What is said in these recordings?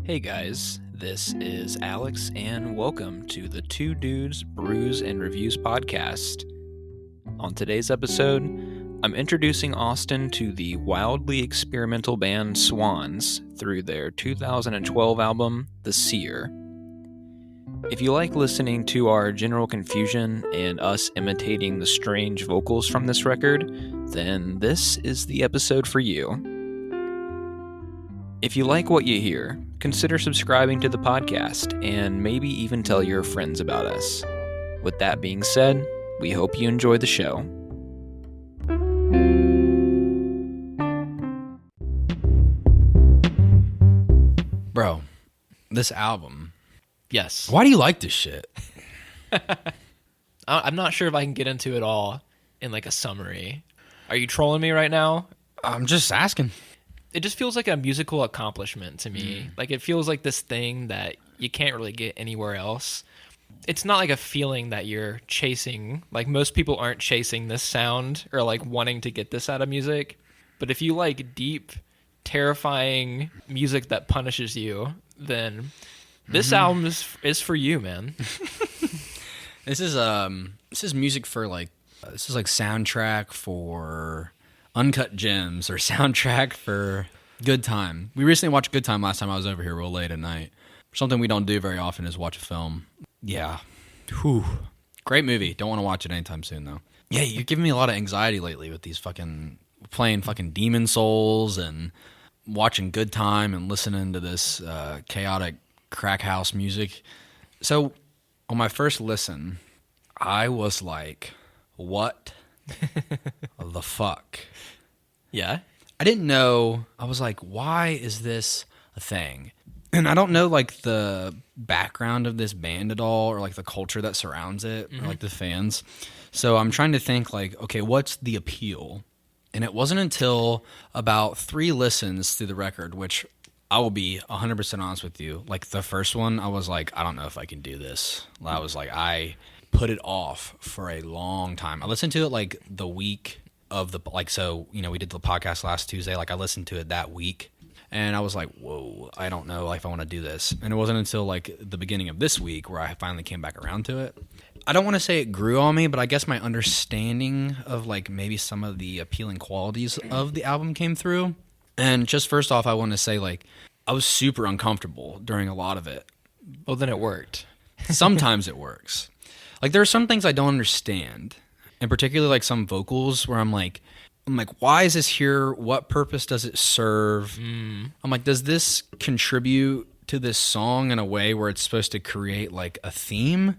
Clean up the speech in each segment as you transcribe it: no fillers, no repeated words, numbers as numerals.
Hey guys, this is Alex, and welcome to the Two Dudes, Brews, and Reviews podcast. On today's episode, I'm introducing Austin to the wildly experimental band Swans through their 2012 album, The Seer. If you like listening to our general confusion and us imitating the strange vocals from this record, then this is the episode for you. If you like what you hear, consider subscribing to the podcast and maybe even tell your friends about us. With that being said, we hope you enjoy the show. Bro, this album. Yes. Why do you like this shit? I'm not sure if I can get into it all in like a summary. Are you trolling me right now? I'm just asking. It just feels like a musical accomplishment to me. Like it feels like this thing that you can't really get anywhere else. It's not like a feeling that you're chasing. Like most people aren't chasing this sound or like wanting to get this out of music. But if you like deep, terrifying music that punishes you, then this album is for you, man. This is music for like this is like soundtrack for Uncut Gems or soundtrack for Good Time. We recently watched Good Time last time I was over here real late at night. Something we don't do very often is watch a film. Yeah. Whew. Great movie. Don't want to watch it anytime soon though. Yeah, you're giving me a lot of anxiety lately with these playing fucking Demon Souls and watching Good Time and listening to this chaotic crack house music. So on my first listen, I was like, what the fuck? Yeah. I didn't know. I was like, why is this a thing? And I don't know like the background of this band at all or like the culture that surrounds it or like the fans. So I'm trying to think like, okay, what's the appeal? And it wasn't until about 3 listens through the record, which I will be 100% honest with you. Like the first one, I was like, I don't know if I can do this. I was like, I put it off for a long time. I listened to it like the week of the, like, so, you know, we did the podcast last Tuesday. Like I listened to it that week and I was like, whoa, I don't know if I want to do this. And it wasn't until like the beginning of this week where I finally came back around to it. I don't want to say it grew on me, but I guess my understanding of like maybe some of the appealing qualities of the album came through. And just first off, I want to say like I was super uncomfortable during a lot of it. Well, then it worked. Sometimes it works. Like there are some things I don't understand, and particularly like some vocals where I'm like, why is this here? What purpose does it serve? I'm like, does this contribute to this song in a way where it's supposed to create like a theme?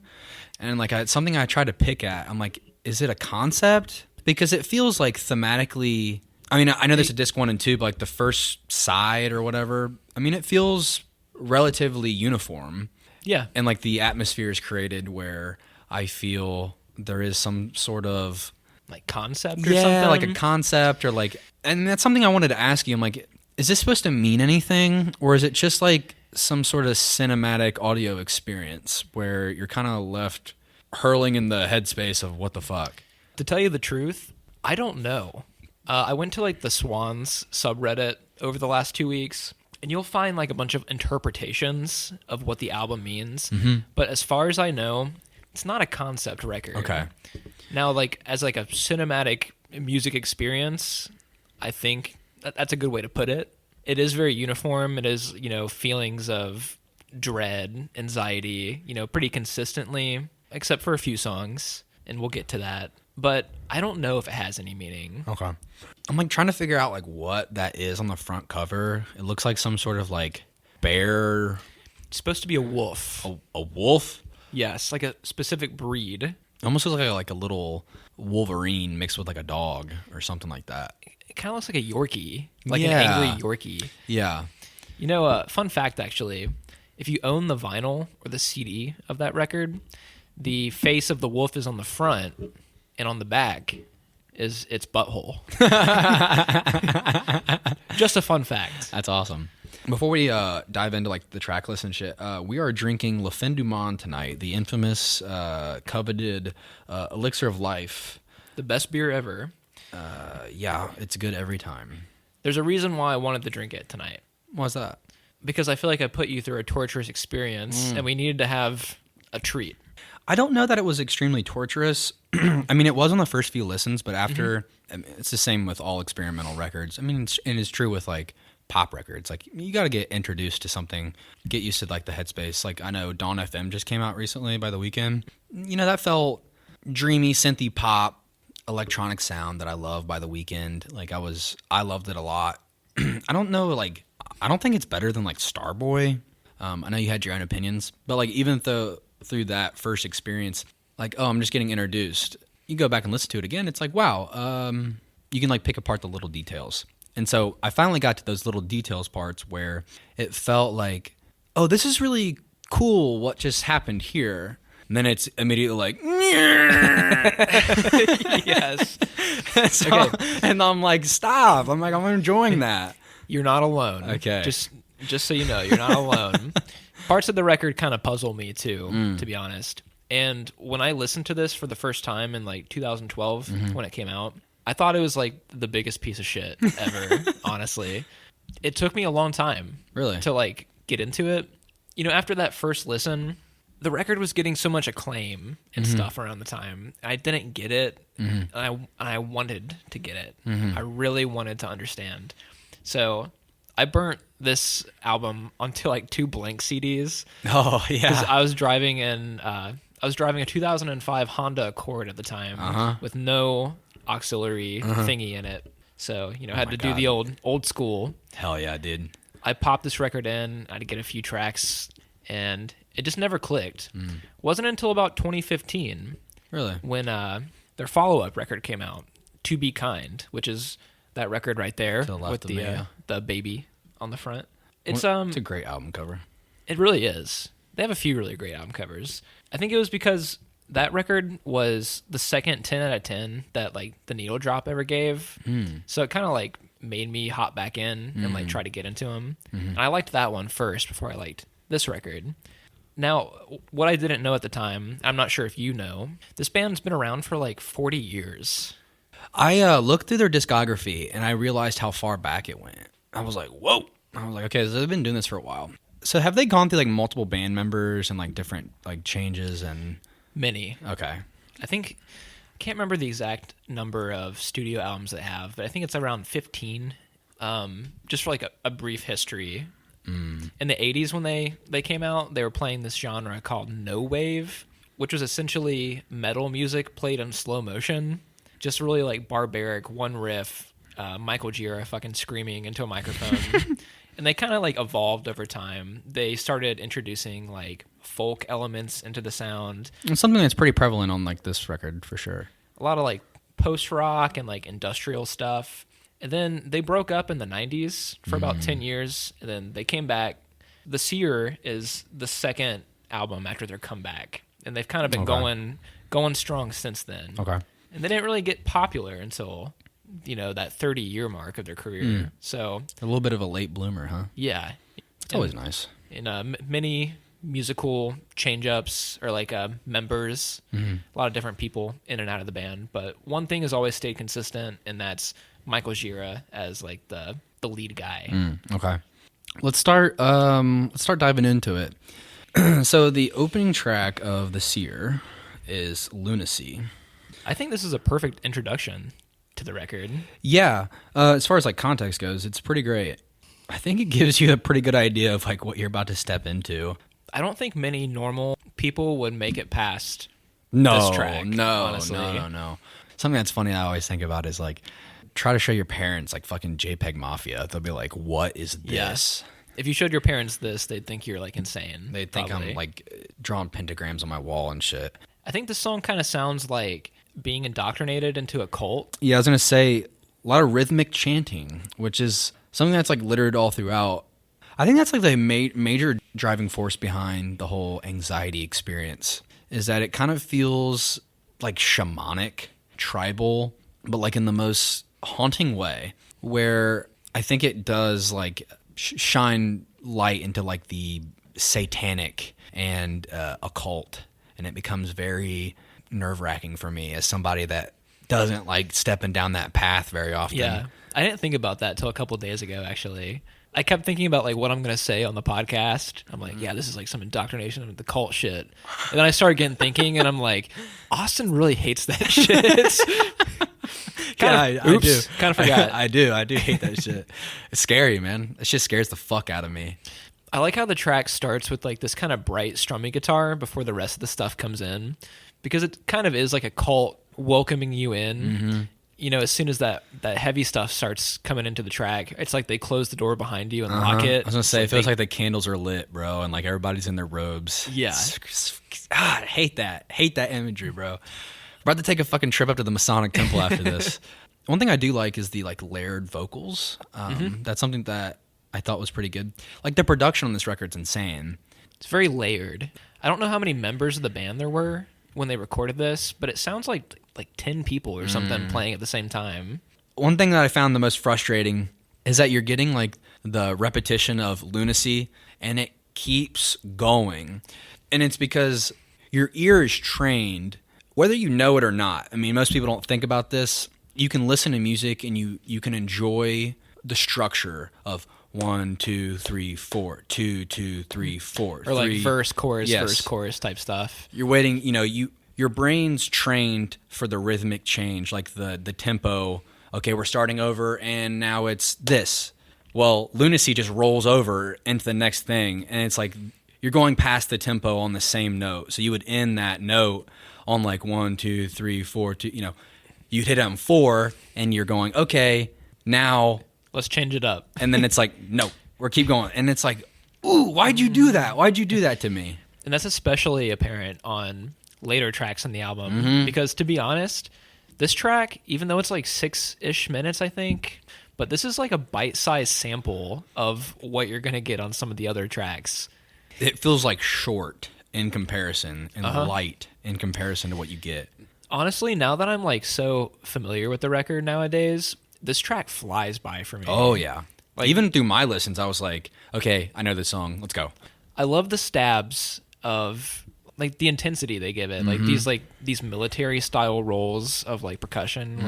And like it's something I try to pick at. I'm like, is it a concept? Because it feels like thematically. I mean, I know there's a disc 1 and 2, but like the first side or whatever. I mean, it feels relatively uniform. Yeah. And like the atmosphere is created where I feel there is some sort of like concept or something? Yeah, like a concept or like, and that's something I wanted to ask you. I'm like, is this supposed to mean anything or is it just like some sort of cinematic audio experience where you're kind of left hurling in the headspace of what the fuck? To tell you the truth, I don't know. I went to like the Swans subreddit over the last 2 weeks, and you'll find like a bunch of interpretations of what the album means. But as far as I know, it's not a concept record. Okay. Now, like as like a cinematic music experience, I think that's a good way to put it. It is very uniform. It is, you know, feelings of dread, anxiety, you know, pretty consistently, except for a few songs, and we'll get to that. But I don't know if it has any meaning. Okay. I'm like trying to figure out like what that is on the front cover. It looks like some sort of like bear. It's supposed to be a wolf. A wolf? Yes, like a specific breed. It almost looks like a little Wolverine mixed with like a dog or something like that. It kind of looks like a Yorkie, like Yeah. an angry Yorkie. Yeah. You know, fun fact actually, if you own the vinyl or the CD of that record, the face of the wolf is on the front, and on the back is its butthole. Just a fun fact. That's awesome. Before we dive into like the track list and shit, we are drinking Le Fin du Monde tonight, the infamous, coveted elixir of life. The best beer ever. Yeah, it's good every time. There's a reason why I wanted to drink it tonight. Why's that? because I feel like I put you through a torturous experience and we needed to have a treat. I don't know that it was extremely torturous. I mean, it was on the first few listens, but after, I mean, it's the same with all experimental records. I mean, and it's true with like pop records. Like you got to get introduced to something, get used to like the headspace. Like I know Dawn FM just came out recently by The Weeknd. You know, that felt dreamy, synthy pop, electronic sound that I love by The Weeknd. Like I loved it a lot. I don't know, like, I don't think it's better than like Starboy. I know you had your own opinions, but like even though through that first experience, like, oh, I'm just getting introduced. You go back and listen to it again. It's like, wow, you can like pick apart the little details. And so I finally got to those little details parts where it felt like, oh, this is really cool what just happened here. And then it's immediately like, Yes. so, Okay. and I'm like, stop. I'm like, I'm enjoying that. You're not alone. Okay. Just so you know, you're not alone. Parts of the record kind of puzzle me too, to be honest. And when I listened to this for the first time in like 2012 when it came out, I thought it was like the biggest piece of shit ever, honestly. It took me a long time Really? to like get into it. You know, after that first listen, the record was getting so much acclaim and stuff around the time. I didn't get it, and I wanted to get it. I really wanted to understand. So I burnt this album onto like 2 blank CDs. Oh, yeah. Because I was driving a 2005 Honda Accord at the time with no auxiliary thingy in it. So, you know, I had to do the old school. Hell yeah, dude. I popped this record in, I had to get a few tracks, and it just never clicked. Wasn't until about 2015 Really? when their follow-up record came out, To Be Kind, which is that record right there To the left with of me, yeah. the baby on the front. It's a great album cover. It really is. They have a few really great album covers. I think it was because that record was the second 10 out of 10 that like the Needle Drop ever gave. So it kind of like made me hop back in and like try to get into them. And I liked that one first before I liked this record. Now, what I didn't know at the time, I'm not sure if you know, this band's been around for like 40 years. I looked through their discography and I realized how far back it went. I was like, whoa. I was like, okay, so they've been doing this for a while. So have they gone through like multiple band members and like different like changes and... Many. Okay. I can't remember the exact number of studio albums they have, but I think it's around 15. Just for like a brief history. In the 80s when they came out, they were playing this genre called no wave, which was essentially metal music played in slow motion. Just really like barbaric, one riff, Michael Gira fucking screaming into a microphone. And they kind of like evolved over time. They started introducing like folk elements into the sound. It's something that's pretty prevalent on like this record for sure. A lot of like post rock and like industrial stuff. And then they broke up in the 90s for about 10 years. And then they came back. The Seer is the second album after their comeback. And they've kind of been going strong since then. Okay. And they didn't really get popular until, you know, that 30-year mark of their career. So a little bit of a late bloomer, huh? Yeah. It's always nice. In many musical change-ups or like members, a lot of different people in and out of the band. But one thing has always stayed consistent, and that's Michael Gira as like the lead guy. Okay. Let's start diving into it. So the opening track of The Seer is Lunacy. I think this is a perfect introduction to the record. Yeah. As far as like context goes, it's pretty great. I think it gives you a pretty good idea of like what you're about to step into. I don't think many normal people would make it past this track. Honestly. No. Something that's funny I always think about is like, try to show your parents like fucking JPEG Mafia. They'll be like, what is this? Yeah. If you showed your parents this, they'd think you're like insane. They'd think I'm like drawing pentagrams on my wall and shit. I think this song kind of sounds like being indoctrinated into a cult. Yeah, I was going to say a lot of rhythmic chanting, which is something that's like littered all throughout. I think that's like the major driving force behind the whole anxiety experience, is that it kind of feels like shamanic, tribal, but like in the most haunting way, where I think it does like shine light into like the satanic and occult, and it becomes very nerve-wracking for me as somebody that doesn't like stepping down that path very often. Yeah, I didn't think about that till a couple of days ago, actually. I kept thinking about like what I'm gonna say on the podcast. I'm like, yeah, this is like some indoctrination of the cult shit. And then I started getting thinking, and I'm like, Austin really hates that shit. I do. Kind of forgot. I do hate that shit. It's scary, man. It just scares the fuck out of me. I like how the track starts with like this kind of bright strummy guitar before the rest of the stuff comes in, because it kind of is like a cult welcoming you in. Mm-hmm. You know, as soon as that heavy stuff starts coming into the track, it's like they close the door behind you and lock it. I was gonna say, it feels like the candles are lit, bro, and like everybody's in their robes. Yeah. I hate that. Hate that imagery, bro. We're about to take a fucking trip up to the Masonic Temple after this. One thing I do like is the like layered vocals. That's something that I thought was pretty good. Like the production on this record's insane. It's very layered. I don't know how many members of the band there were when they recorded this, but it sounds like 10 people or something playing at the same time. One thing that I found the most frustrating is that you're getting like the repetition of lunacy, and it keeps going. And it's because your ear is trained, whether you know it or not. I mean, most people don't think about this. You can listen to music and you can enjoy the structure of 1, 2, 3, 4, 2, 2, 3, 4. Or like verse, chorus type stuff. You're waiting, your brain's trained for the rhythmic change, like the tempo. Okay, we're starting over, and now it's this. Well, lunacy just rolls over into the next thing, and it's like you're going past the tempo on the same note. So you would end that note on like 1, 2, 3, 4, 2. You'd hit it on 4, and you're going, okay, now let's change it up. And then it's like, no, we're keep going, and it's like, ooh, why'd you do that? Why'd you do that to me? And that's especially apparent on later tracks on the album, because to be honest, this track, even though it's like 6-ish minutes, I think, but this is like a bite-sized sample of what you're gonna get on some of the other tracks. It feels like short in comparison and light in comparison to what you get. Honestly, now that I'm like so familiar with the record nowadays, this track flies by for me. Oh yeah, like, even through my listens, I was like, okay, I know this song, let's go. I love the stabs of like the intensity they give it, like these military style rolls of like percussion.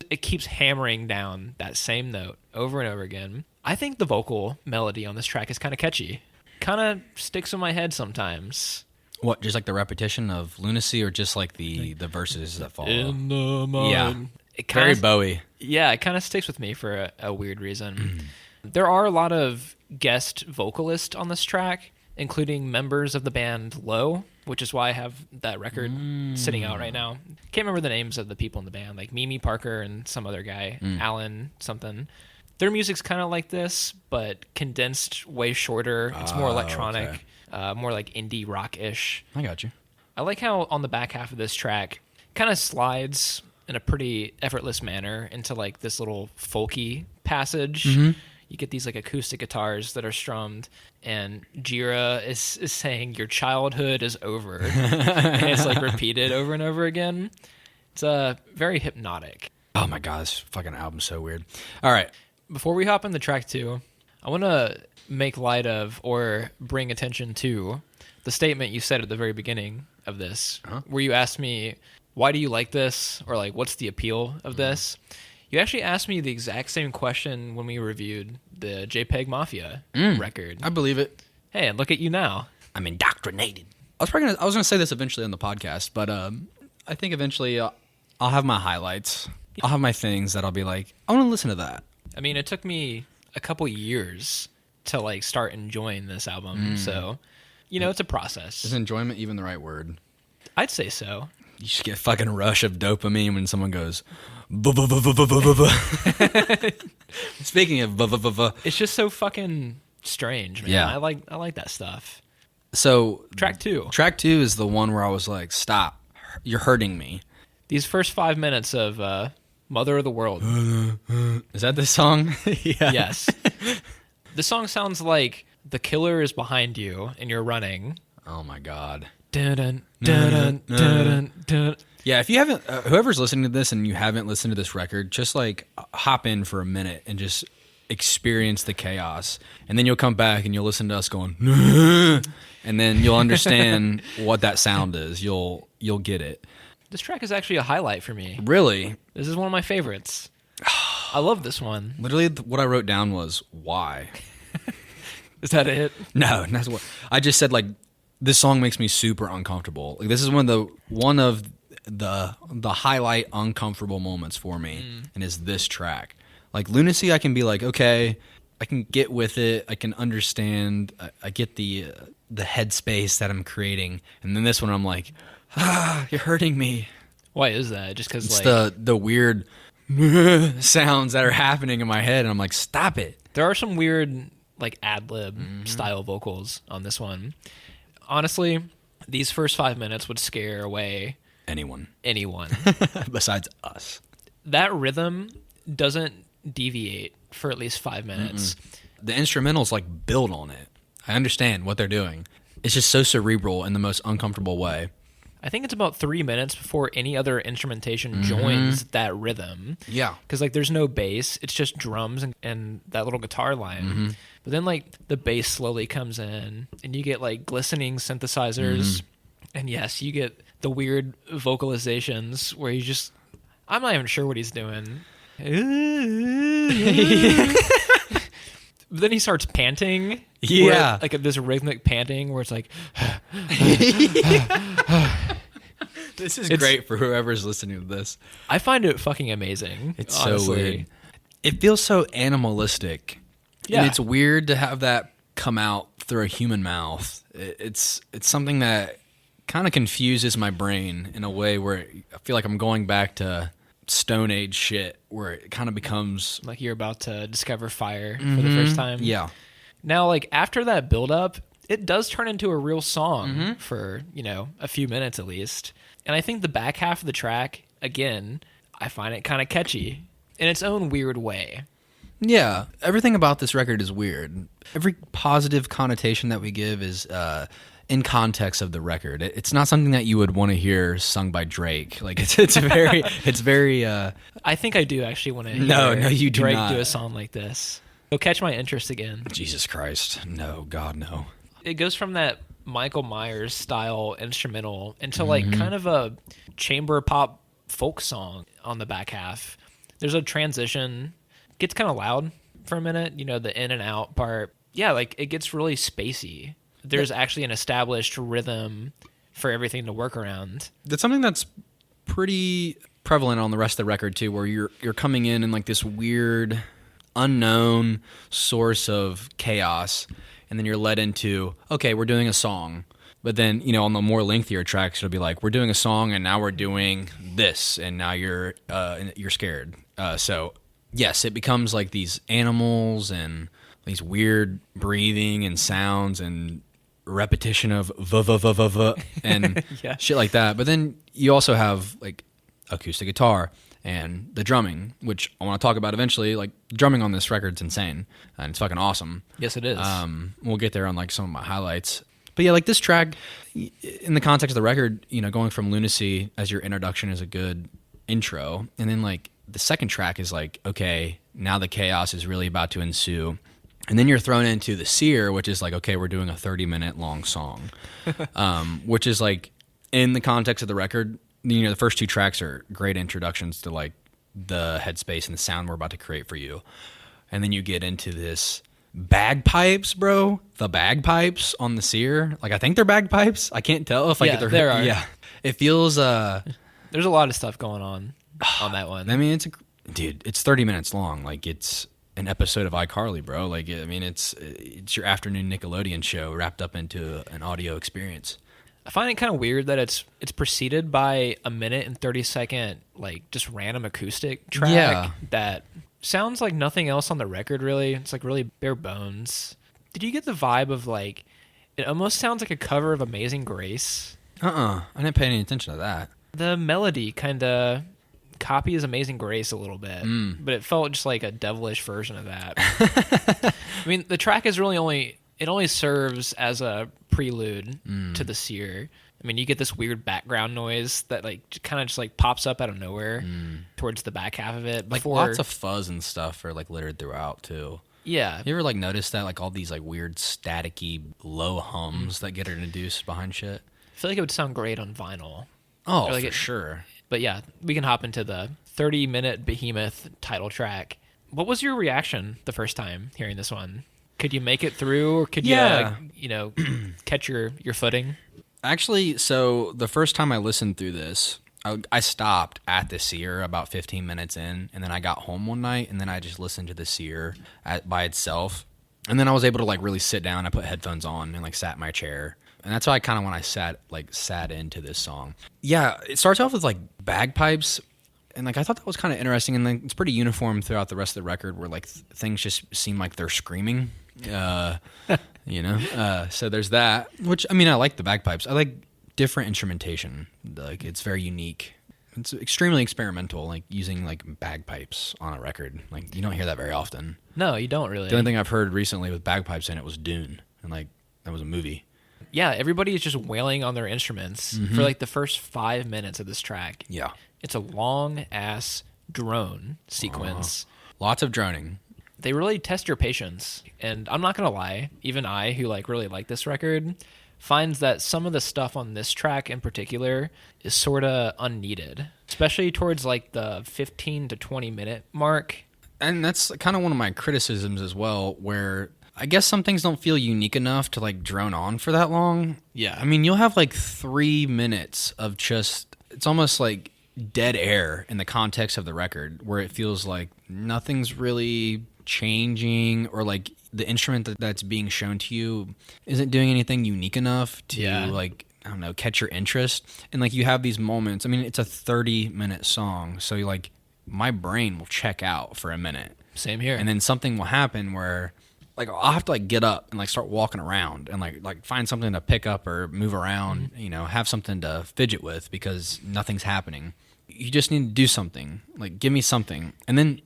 It keeps hammering down that same note over and over again. I think the vocal melody on this track is kind of catchy, kind of sticks in my head sometimes. What, just like the repetition of lunacy, or just like the verses that follow? In the mind. Yeah, it very Bowie. Yeah, it kind of sticks with me for a weird reason. There are a lot of guest vocalists on this track, including members of the band Low, which is why I have that record sitting out right now. Can't remember the names of the people in the band, like Mimi Parker and some other guy, Alan something. Their music's kind of like this, but condensed, way shorter. It's more electronic, more like indie rock-ish. I got you. I like how on the back half of this track, kind of slides in a pretty effortless manner into like this little folky passage. You get these like acoustic guitars that are strummed, and Gira is saying your childhood is over. And it's like repeated over and over again. It's very hypnotic. Oh my god, this fucking album's so weird. All right. Before we hop into track 2, I want to make light of or bring attention to the statement you said at the very beginning of this, where you asked me, why do you like this? Or like, what's the appeal of this? You actually asked me the exact same question when we reviewed the JPEG Mafia record. I believe it. Hey, and look at you now. I'm indoctrinated. I was gonna say this eventually on the podcast, but I think eventually I'll have my highlights. I'll have my things that I'll be like, I want to listen to that. I mean, it took me a couple years to like start enjoying this album, so it's a process. Is enjoyment even the right word? I'd say so. You just get a fucking rush of dopamine when someone goes. Speaking of, it's just so fucking strange, man. Yeah. I like that stuff. So track 2 is the one where I was like, stop, you're hurting me. These first 5 minutes of Mother of the World. Is that the song? Yeah. Yes. The song sounds like the killer is behind you and you're running. Oh my god. Dun, dun, dun, dun. Yeah, if you haven't, whoever's listening to this and you haven't listened to this record, just like hop in for a minute and just experience the chaos. And then you'll come back and you'll listen to us going, and then you'll understand what that sound is. You'll get it. This track is actually a highlight for me. Really? This is one of my favorites. I love this one. Literally, what I wrote down was why. Is that it? No, that's what I just said. Like, this song makes me super uncomfortable. Like, this is one of the highlight uncomfortable moments for me, and is this track. Like, Lunacy, I can be like, okay, I can get with it. I can understand. I get the headspace that I'm creating, and then this one, I'm like, you're hurting me. Why is that? Just because It's like the weird sounds that are happening in my head, and I'm like, stop it. there are some weird like ad-lib style vocals on this one. Honestly, these first 5 minutes would scare away Anyone besides us. That rhythm doesn't deviate for at least 5 minutes. The instrumentals like build on it. I understand what they're doing. It's just so cerebral in the most uncomfortable way. I think it's about 3 minutes before any other instrumentation joins that rhythm. Yeah. Because like there's no bass, it's just drums and that little guitar line. But then like the bass slowly comes in and you get like glistening synthesizers. And yes, you get the weird vocalizations where you just, I'm not even sure what he's doing. But then he starts panting. Yeah. Like this rhythmic panting where it's like... This is great for whoever's listening to this. I find it fucking amazing. It's honestly. so weird. It feels so animalistic. Yeah. And it's weird to have that come out through a human mouth. It's something that kind of confuses my brain in a way where I feel like I'm going back to Stone Age shit where it kind of becomes... Like you're about to discover fire for the first time. Yeah. Now, like, after that build-up, it does turn into a real song for, a few minutes at least. And I think the back half of the track, again, I find it kind of catchy in its own weird way. Yeah. Everything about this record is weird. Every positive connotation that we give is in context of the record. It's not something that you would want to hear sung by Drake. Like, it's very... I think I do actually want to hear No, you do Drake not. do a song like this. It'll catch my interest again. Jesus Christ. No, God, no. It goes from that Michael Myers style instrumental into like kind of a chamber pop folk song on the back half. There's a transition. Gets kind of loud for a minute, the in and out part. Yeah, like it gets really spacey. There's actually an established rhythm for everything to work around. That's something that's pretty prevalent on the rest of the record too, where you're coming in like this weird unknown source of chaos, and then you're led into, okay, we're doing a song. But then, on the more lengthier tracks, it'll be like, we're doing a song and now we're doing this, and now you're scared. So yes, it becomes like these animals and these weird breathing and sounds and repetition of and shit like that. But then you also have like acoustic guitar and the drumming, which I want to talk about eventually. Like, drumming on this record's insane, and it's fucking awesome. Yes, it is. We'll get there on like some of my highlights. But yeah, like this track, in the context of the record, going from Lunacy as your introduction is a good intro, and then like the second track is like, okay, now the chaos is really about to ensue. And then you're thrown into the Seer, which is like, okay, we're doing a 30-minute long song, which is like, in the context of the record, the first two tracks are great introductions to like the headspace and the sound we're about to create for you. And then you get into this bagpipes, bro. The bagpipes on the Seer. Like, I think they're bagpipes. I can't tell if Yeah, there are. Yeah. It feels There's a lot of stuff going on that one. I mean, it's 30 minutes long. Like, it's an episode of iCarly, bro. Like, I mean, it's your afternoon Nickelodeon show wrapped up into an audio experience. I find it kind of weird that it's preceded by a 1:30 like just random acoustic track that sounds like nothing else on the record really. It's like really bare bones. Did you get the vibe of like it almost sounds like a cover of Amazing Grace? I didn't pay any attention to that. The melody kind of copies Amazing Grace a little bit, but it felt just like a devilish version of that. I mean, the track is really only serves as a prelude to the Seer. I mean, you get this weird background noise that like kind of just like pops up out of nowhere towards the back half of it. Like lots of fuzz and stuff are like littered throughout too. Yeah. You ever like notice that, like all these like weird staticky low hums that get introduced behind shit? I feel like it would sound great on vinyl. Oh, like for sure. But yeah, we can hop into the 30-minute behemoth title track. What was your reaction the first time hearing this one? Could you make it through, or could you, catch your footing? Actually, so the first time I listened through this, I stopped at the Seer about 15 minutes in, and then I got home one night, and then I just listened to the Seer by itself. And then I was able to like really sit down. I put headphones on and like sat in my chair. And that's how I kind of, when I sat into this song. Yeah, it starts off with like bagpipes. And like I thought that was kind of interesting, and then it's pretty uniform throughout the rest of the record, where like things just seem like they're screaming, So there's that. Which, I mean, I like the bagpipes. I like different instrumentation. Like it's very unique. It's extremely experimental, like using like bagpipes on a record. Like you don't hear that very often. No, you don't really. The only thing I've heard recently with bagpipes in it was Dune, and like that was a movie. Yeah, everybody is just wailing on their instruments for like the first 5 minutes of this track. Yeah. It's a long-ass drone sequence. Lots of droning. They really test your patience. And I'm not going to lie, even I, who like really like this record, finds that some of the stuff on this track in particular is sort of unneeded, especially towards like the 15 to 20 minute mark. And that's kind of one of my criticisms as well, where I guess some things don't feel unique enough to like drone on for that long. Yeah. I mean, you'll have like 3 minutes of just, it's almost like dead air in the context of the record, where it feels like nothing's really changing, or like the instrument that's being shown to you isn't doing anything unique enough to like, I don't know, catch your interest. And like you have these moments, I mean, it's a 30-minute song, so you like, my brain will check out for a minute. Same here. And then something will happen where like I'll have to like get up and like start walking around and like find something to pick up or move around, have something to fidget with, because nothing's happening. You just need to do something. Like, give me something. And then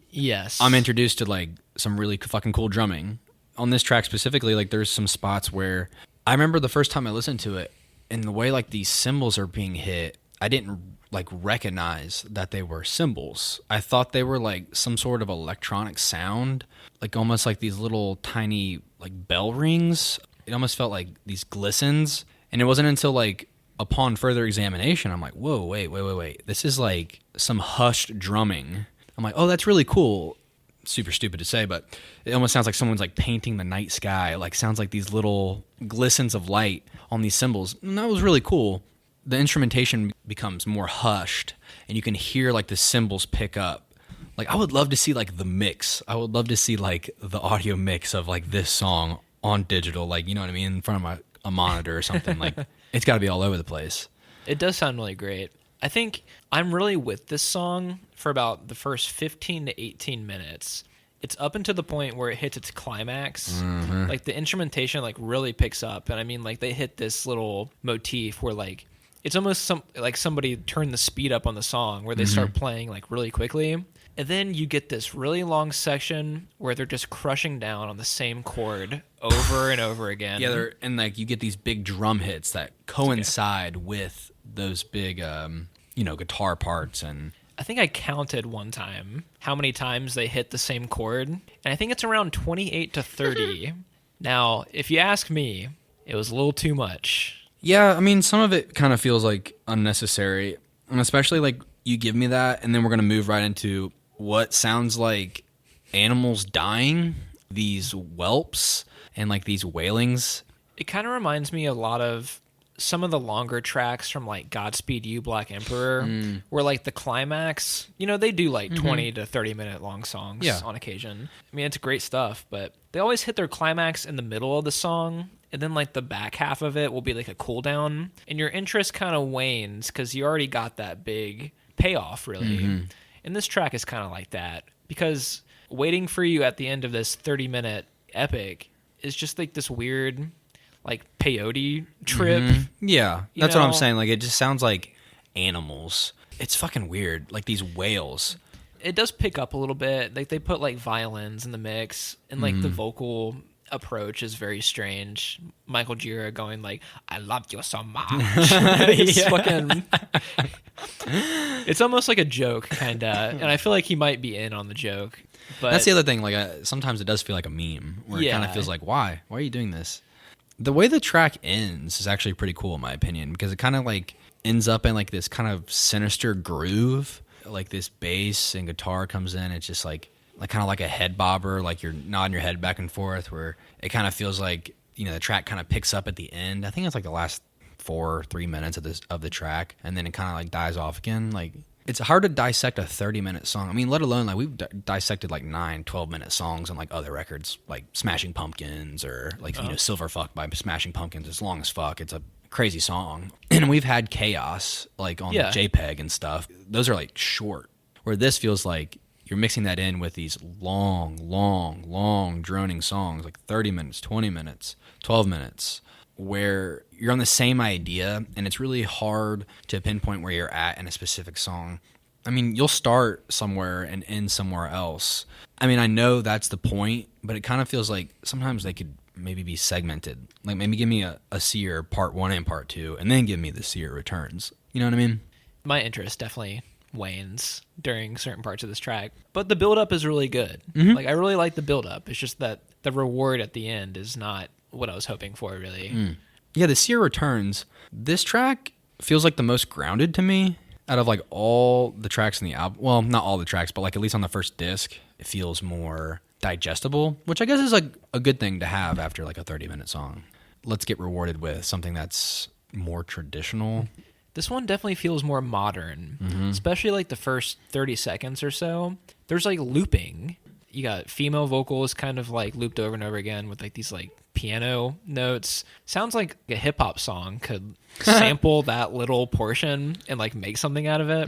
I'm introduced to like some really fucking cool drumming. On this track specifically, like there's some spots where I remember the first time I listened to it, and the way like these cymbals are being hit, I didn't like recognize that they were cymbals. I thought they were like some sort of electronic sound, like almost like these little tiny like bell rings. It almost felt like these glistens. And it wasn't until like upon further examination, I'm like, whoa, wait. This is like some hushed drumming. I'm like, oh, that's really cool. Super stupid to say, but it almost sounds like someone's like painting the night sky. Like sounds like these little glistens of light on these cymbals. And that was really cool. The instrumentation becomes more hushed, and you can hear like the cymbals pick up. Like I would love to see like the mix. I would love to see like the audio mix of like this song on digital, like, you know what I mean, in front of a monitor or something. Like it's got to be all over the place. It does sound really great. I think I'm really with this song for about the first 15 to 18 minutes. It's up until the point where it hits its climax. Mm-hmm. Like the instrumentation like really picks up, and I mean like they hit this little motif where like it's almost like somebody turned the speed up on the song, where they start playing like really quickly. And then you get this really long section where they're just crushing down on the same chord over and over again. Yeah, and like you get these big drum hits that coincide with those big, guitar parts. And I think I counted one time how many times they hit the same chord, and I think it's around 28 to 30. Now, if you ask me, it was a little too much. Yeah, I mean, some of it kind of feels like unnecessary, and especially like you give me that, and then we're going to move right into what sounds like animals dying, these whelps and like these wailings. It kind of reminds me a lot of some of the longer tracks from like Godspeed You, Black Emperor, where like the climax, they do like 20 to 30 minute long songs on occasion. I mean, it's great stuff, but they always hit their climax in the middle of the song. And then like the back half of it will be like a cool down, and your interest kind of wanes because you already got that big payoff, really. And this track is kind of like that, because waiting for you at the end of this 30-minute epic is just like this weird like peyote trip. Yeah, that's what I'm saying. Like it just sounds like animals. It's fucking weird. Like these wails. It does pick up a little bit. Like they put like violins in the mix, and like the vocal approach is very strange. Michael Gira going like, "I love you so much." It's fucking. It's almost like a joke, kind of, and I feel like he might be in on the joke. But that's the other thing. Like sometimes it does feel like a meme, where it kind of feels like, why are you doing this? The way the track ends is actually pretty cool in my opinion, because it kind of like ends up in like this kind of sinister groove. like this bass and guitar comes in. It's just like kind of like a head bobber, like you're nodding your head back and forth, where it kind of feels like, you know, the track kind of picks up at the end. I think it's like the last 3 minutes of the track, and then it kind of like dies off again. Like, it's hard to dissect a 30-minute song. I mean, let alone like we've dissected like 9-12-minute songs on like other records, like Smashing Pumpkins or like you know, Silver Fuck by Smashing Pumpkins. It's long as fuck. It's a crazy song. And we've had Chaos like on JPEG and stuff. Those are like short. Where this feels like you're mixing that in with these long droning songs, like 30 minutes, 20 minutes, 12 minutes, where you're on the same idea, and it's really hard to pinpoint where you're at in a specific song. I mean, you'll start somewhere and end somewhere else. I mean, I know that's the point, but it kind of feels like sometimes they could maybe be segmented. Like, maybe give me a Seer part 1 and part 2, and then give me the Seer Returns. You know what I mean? My interest definitely wanes during certain parts of this track, but the build-up is really good. Like, I really like the build-up. It's just that the reward at the end is not what I was hoping for, really. Yeah, the Seer Returns. This track feels like the most grounded to me out of like all the tracks in the album. Well, not all the tracks, but like at least on the first disc, it feels more digestible, which I guess is like a good thing to have after like a 30-minute song. Let's get rewarded with something that's more traditional. This one definitely feels more modern, especially like the first 30 seconds or so. There's like looping. You got female vocals kind of like looped over and over again with like these like piano notes. Sounds like a hip hop song could sample that little portion and like make something out of it.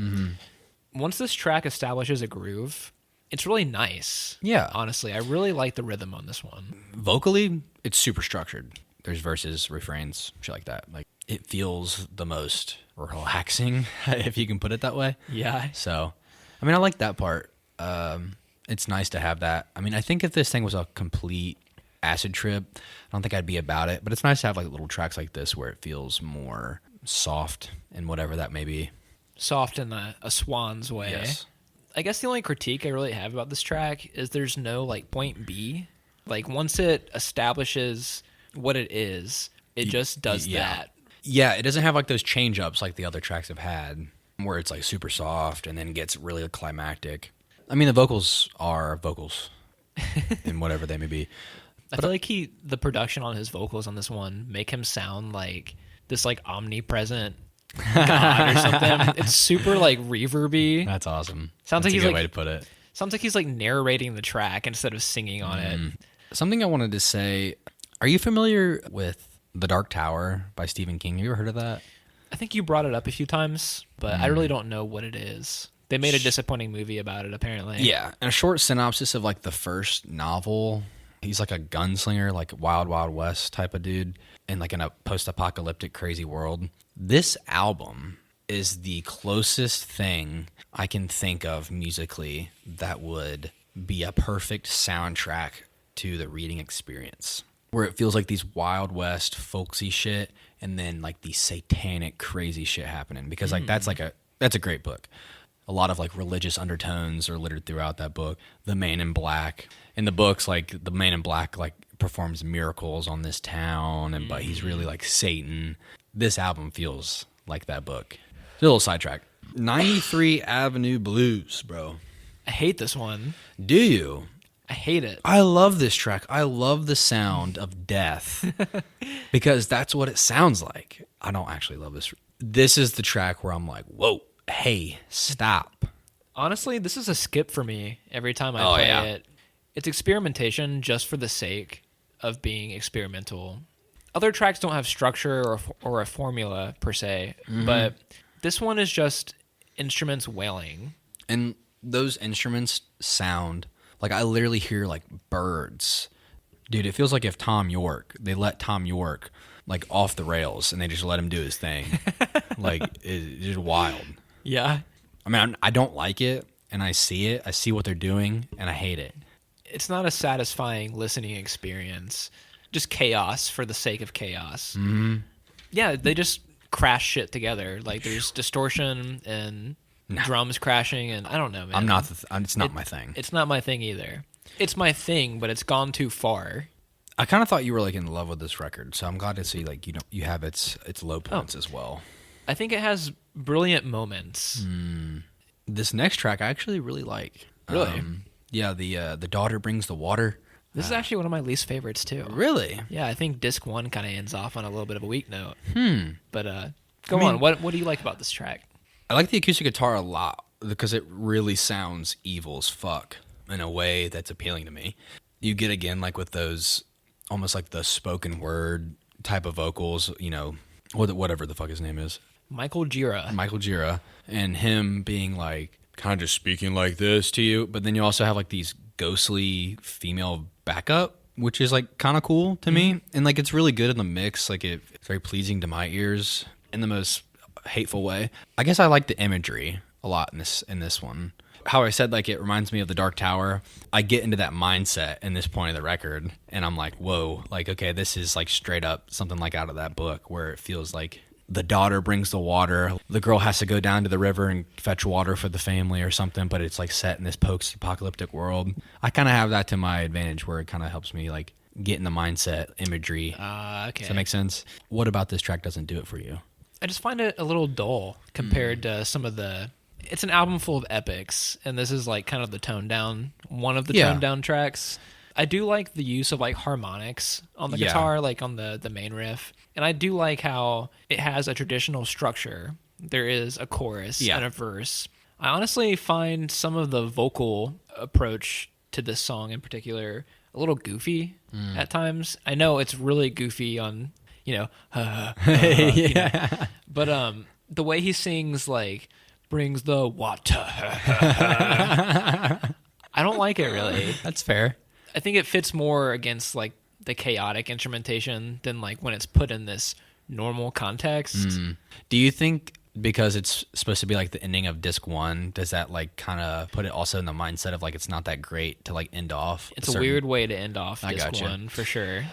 Once this track establishes a groove, it's really nice. Yeah. Honestly, I really like the rhythm on this one. Vocally, it's super structured. There's verses, refrains, shit like that. Like, it feels the most relaxing, if you can put it that way. Yeah. So, I mean, I like that part. It's nice to have that. I mean, I think if this thing was a complete acid trip, I don't think I'd be about it. But it's nice to have like little tracks like this where it feels more soft and whatever that may be. Soft in a Swans way. Yes. I guess the only critique I really have about this track is there's no like point B. Like, once it establishes what it is, it just does that. Yeah, it doesn't have like those change ups like the other tracks have had, where it's like super soft and then gets really climactic. I mean, the vocals are vocals, and whatever they may be. I feel like the production on his vocals on this one make him sound like this like omnipresent god or something. It's super like reverby. That's awesome. Sounds That's like a he's good way to put it. Sounds like he's like narrating the track instead of singing on it. Something I wanted to say. Are you familiar with The Dark Tower by Stephen King? Have you ever heard of that? I think you brought it up a few times, but I really don't know what it is. They made a disappointing movie about it, apparently. Yeah, and a short synopsis of like the first novel. He's like a gunslinger, like Wild Wild West type of dude, in like in a post-apocalyptic crazy world. This album is the closest thing I can think of musically that would be a perfect soundtrack to the reading experience, where it feels like these Wild West folksy shit and then like the satanic crazy shit happening, because like that's a great book. A lot of like religious undertones are littered throughout that book. The Man in Black in the books, like the Man in Black like performs miracles on this town, and but he's really like Satan. This album feels like that book. A little sidetrack. 93 Avenue Blues, bro. I hate this one. Do you? I hate it. I love this track. I love the sound of death because that's what it sounds like. I don't actually love this. This is the track where I'm like, whoa, hey, stop. Honestly, this is a skip for me every time I play it. It's experimentation just for the sake of being experimental. Other tracks don't have structure or a formula per se, but this one is just instruments wailing. And those instruments sound like I literally hear like birds. Dude, it feels like if they let Tom York like off the rails and they just let him do his thing. Like, it's just wild. Yeah. I mean, I don't like it, and I see what they're doing, and I hate it. It's not a satisfying listening experience. Just chaos for the sake of chaos. Mm-hmm. Yeah, they just crash shit together. Like, there's distortion and drums crashing, and I don't know, man. It's not my thing. It's not my thing either. It's my thing, but it's gone too far. I kind of thought you were like in love with this record, so I'm glad to see like you have its low points as well. I think it has brilliant moments. This next track I actually really like. Really? Yeah, the daughter brings the water. This is actually one of my least favorites too. Really? Yeah, I think disc 1 kind of ends off on a little bit of a weak note. But I mean, on. What do you like about this track? I like the acoustic guitar a lot because it really sounds evil as fuck in a way that's appealing to me. You get again like with those almost like the spoken word type of vocals, you know, whatever the fuck his name is. Michael Gira. And him being like kind of just speaking like this to you, but then you also have like these ghostly female backup, which is like kind of cool to me, and like it's really good in the mix. Like it's very pleasing to my ears in the most hateful way. I guess I like the imagery a lot in this one. How I said like it reminds me of the Dark Tower. I get into that mindset in this point of the record, and I'm like, whoa, like okay, this is like straight up something like out of that book where it feels like the daughter brings the water. The girl has to go down to the river and fetch water for the family or something, but it's like set in this post-apocalyptic world. I kind of have that to my advantage where it kind of helps me like get in the mindset, imagery. Okay. Does that make sense? What about this track doesn't do it for you? I just find it a little dull compared to some of the... It's an album full of epics, and this is like kind of the toned down, one of the toned down tracks. I do like the use of like harmonics on the guitar, like on the main riff. And I do like how it has a traditional structure. There is a chorus and a verse. I honestly find some of the vocal approach to this song in particular a little goofy at times. I know it's really goofy on, you know, you know. But the way he sings like brings the water. I don't like it really. That's fair. I think it fits more against like the chaotic instrumentation than like when it's put in this normal context. Do you think because it's supposed to be like the ending of disc 1, does that like kind of put it also in the mindset of like it's not that great to like end off? It's a weird way to end off disc 1 for sure.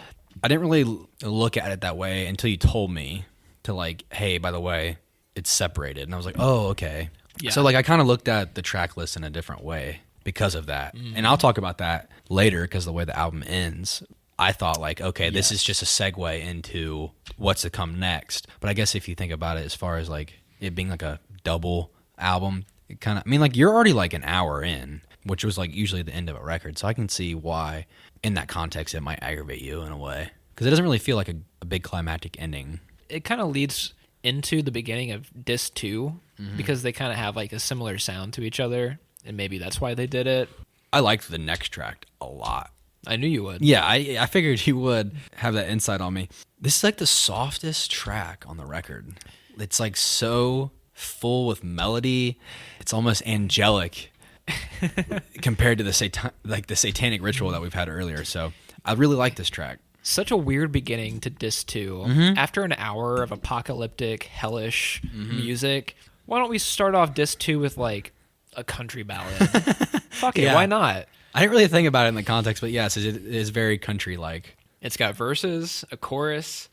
I didn't really look at it that way until you told me to like, hey, by the way, it's separated. And I was like, oh, okay. Yeah. So like I kind of looked at the track list in a different way because of that. And I'll talk about that later because the way the album ends, I thought like, okay, this is just a segue into what's to come next. But I guess if you think about it as far as like it being like a double album, it kind of, I mean, like you're already like an hour in, which was like usually the end of a record. So I can see why in that context it might aggravate you in a way because it doesn't really feel like a big climactic ending. It kind of leads into the beginning of disc 2 because they kind of have like a similar sound to each other. And maybe that's why they did it. I liked the next track a lot. I knew you would. Yeah, I figured you would have that insight on me. This is like the softest track on the record. It's like so full with melody. It's almost angelic compared to the satanic ritual that we've had earlier. So I really like this track. Such a weird beginning to disc 2. After an hour of apocalyptic, hellish music, why don't we start off disc 2 with like a country ballad? Fuck it, why not? I didn't really think about it in the context, but yes, it is very country-like. It's got verses, a chorus,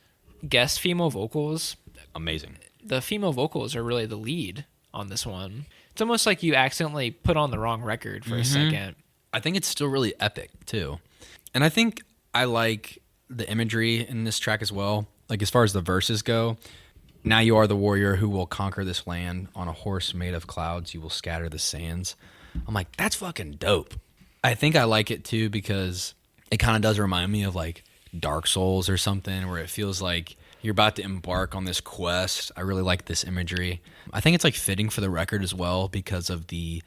guest female vocals. Amazing. The female vocals are really the lead on this one. It's almost like you accidentally put on the wrong record for a second. I think it's still really epic, too. And I think I like the imagery in this track as well. Like as far as the verses go, now you are the warrior who will conquer this land. On a horse made of clouds, you will scatter the sands. I'm like, that's fucking dope. I think I like it too because it kind of does remind me of like Dark Souls or something where it feels like you're about to embark on this quest. I really like this imagery. I think it's like fitting for the record as well because of the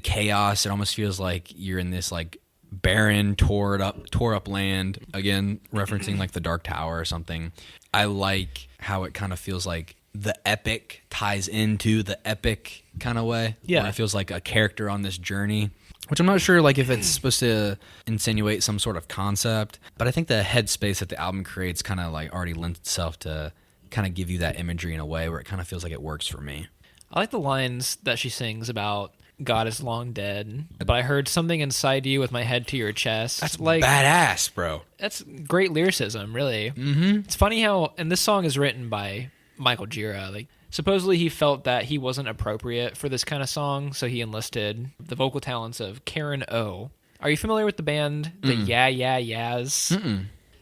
chaos. It almost feels like you're in this like barren, tore up land. Again, referencing like the Dark Tower or something. I like how it kind of feels like the epic ties into the epic kind of way. Yeah. Where it feels like a character on this journey, which I'm not sure like if it's supposed to insinuate some sort of concept, but I think the headspace that the album creates kind of like already lends itself to kind of give you that imagery in a way where it kind of feels like it works for me. I like the lines that she sings about God is long dead, but I heard something inside you with my head to your chest. That's like badass, bro. That's great lyricism, really. It's funny how, and this song is written by Michael Gira. Like, supposedly he felt that he wasn't appropriate for this kind of song, so he enlisted the vocal talents of Karen O. Are you familiar with the band, the Yeah Yeah Yeahs?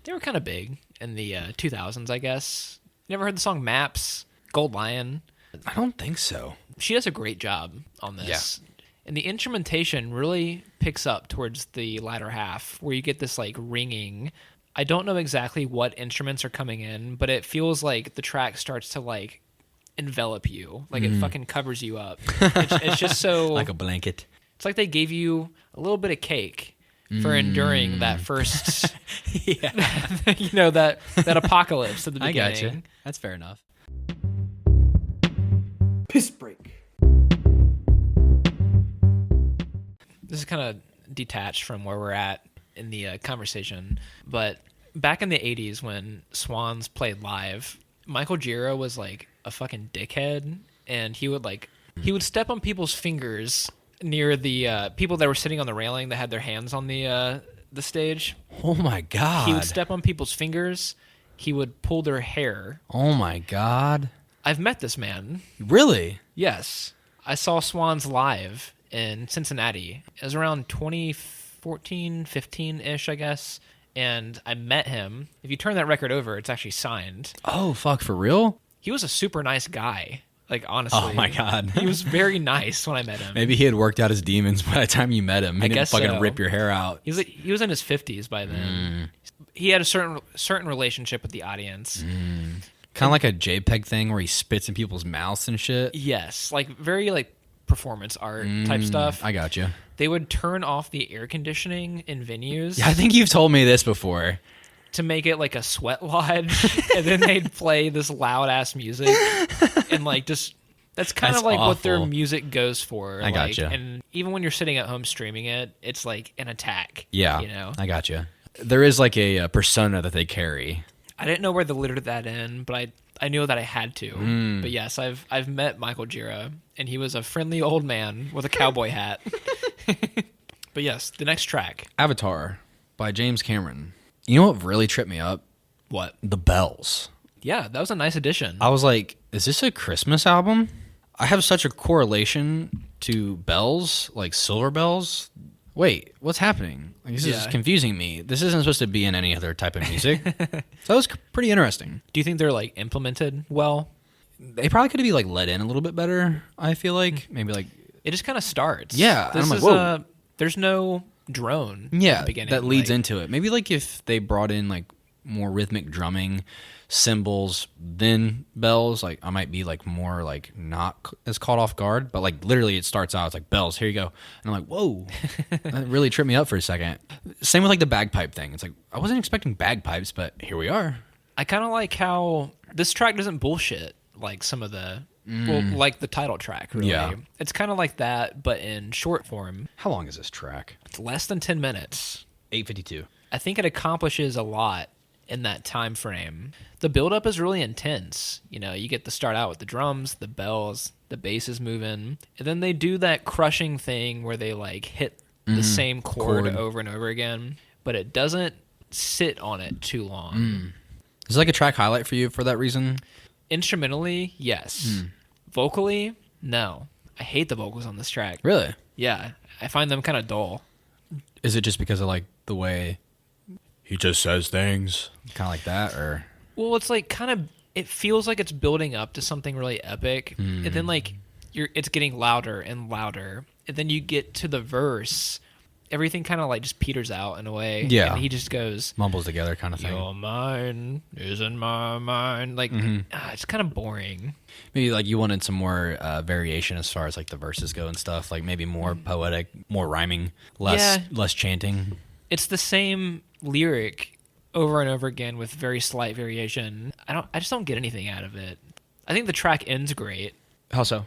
They were kind of big in the 2000s, I guess. You never heard the song Maps? Gold Lion? I don't think so. She does a great job on this. Yeah. And the instrumentation really picks up towards the latter half where you get this like ringing. I don't know exactly what instruments are coming in, but it feels like the track starts to like envelop you. Like it fucking covers you up. It's just so... like a blanket. It's like they gave you a little bit of cake for enduring that first... that apocalypse at the beginning. I gotcha. That's fair enough. Piss break. This is kind of detached from where we're at in the conversation, but back in the 80s when Swans played live, Michael Gira was like a fucking dickhead, and he would step on people's fingers near the people that were sitting on the railing that had their hands on the stage. Oh my God. He would step on people's fingers. He would pull their hair. Oh my God. I've met this man. Really? Yes. I saw Swans live in Cincinnati. It was around 2014, 15-ish, I guess. And I met him. If you turn that record over, it's actually signed. Oh, fuck, for real? He was a super nice guy. Like, honestly. Oh my God. He was very nice when I met him. Maybe he had worked out his demons by the time you met him. He didn't fucking so. rip your hair out. He was in his 50s by then. He had a certain relationship with the audience. Kind of like a JPEG thing where he spits in people's mouths and shit. Yes, like very like performance art type stuff. I got you. They would turn off the air conditioning in venues. Yeah, I think you've told me this before. To make it like a sweat lodge, and then they'd play this loud ass music, and like just that's kind of like awful. What their music goes for. I got you. And even when you're sitting at home streaming it, it's like an attack. Yeah, you know. I got you. There is like a persona that they carry. I didn't know where to lure that in, but I knew that I had to. But yes, I've met Michael Gira, and he was a friendly old man with a cowboy hat. But yes, the next track, Avatar by James Cameron. You know what really tripped me up? What? The bells. Yeah, that was a nice addition. I was like, is this a Christmas album? I have such a correlation to bells, like silver bells. Wait, what's happening? Like, this is confusing me. This isn't supposed to be in any other type of music. So that was pretty interesting. Do you think they're like implemented well? They probably could be like let in a little bit better, I feel like. Maybe like... It just kind of starts. Yeah. This is whoa. There's no drone at the beginning. That leads into it. Maybe like if they brought in like more rhythmic drumming, cymbals, then bells, like I might be like more like not as caught off guard, but like literally it starts out, it's like bells, here you go. And I'm like, whoa, that really tripped me up for a second. Same with like the bagpipe thing. It's like, I wasn't expecting bagpipes, but here we are. I kind of like how this track doesn't bullshit like some of the, well, like the title track, really. Yeah. It's kind of like that, but in short form. How long is this track? It's less than 10 minutes. 8:52. I think it accomplishes a lot in that time frame. The build-up is really intense. You know, you get to start out with the drums, the bells, the bass is moving, and then they do that crushing thing where they like hit the same chord over and over again, but it doesn't sit on it too long. Is it like a track highlight for you for that reason? Instrumentally, yes. Vocally, no. I hate the vocals on this track. Really? Yeah, I find them kind of dull. Is it just because of like the way he just says things, kind of like that, or? Well, it's like kind of. It feels like it's building up to something really epic, and then like it's getting louder and louder, and then you get to the verse, everything kind of like just peters out in a way. Yeah, and he just goes mumbles together, kind of thing. Your mind isn't my mind. Like it's kind of boring. Maybe like you wanted some more variation as far as like the verses go and stuff. Like maybe more poetic, more rhyming, less chanting. It's the same lyric over and over again with very slight variation. I just don't get anything out of it. I think the track ends great. How so?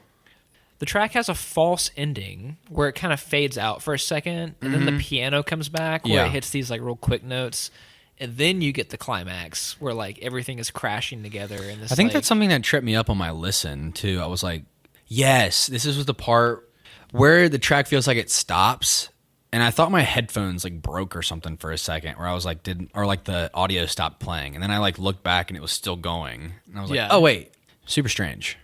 The track has a false ending where it kind of fades out for a second, and then the piano comes back where it hits these like real quick notes, and then you get the climax where like everything is crashing together. In this, I think like, that's something that tripped me up on my listen too. I was like, yes, this is the part where the track feels like it stops. And I thought my headphones like broke or something for a second, where I was like, or like the audio stopped playing, and then I like looked back and it was still going, and I was like, oh wait, super strange.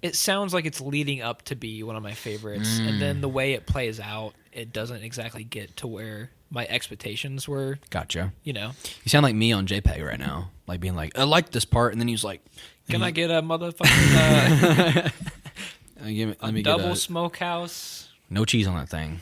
It sounds like it's leading up to be one of my favorites, and then the way it plays out, it doesn't exactly get to where my expectations were. Gotcha. You know, you sound like me on JPEG right now, like being like, I like this part, and then he was like, "Can I get a motherfucking?" Let me double get smokehouse. no cheese on that thing.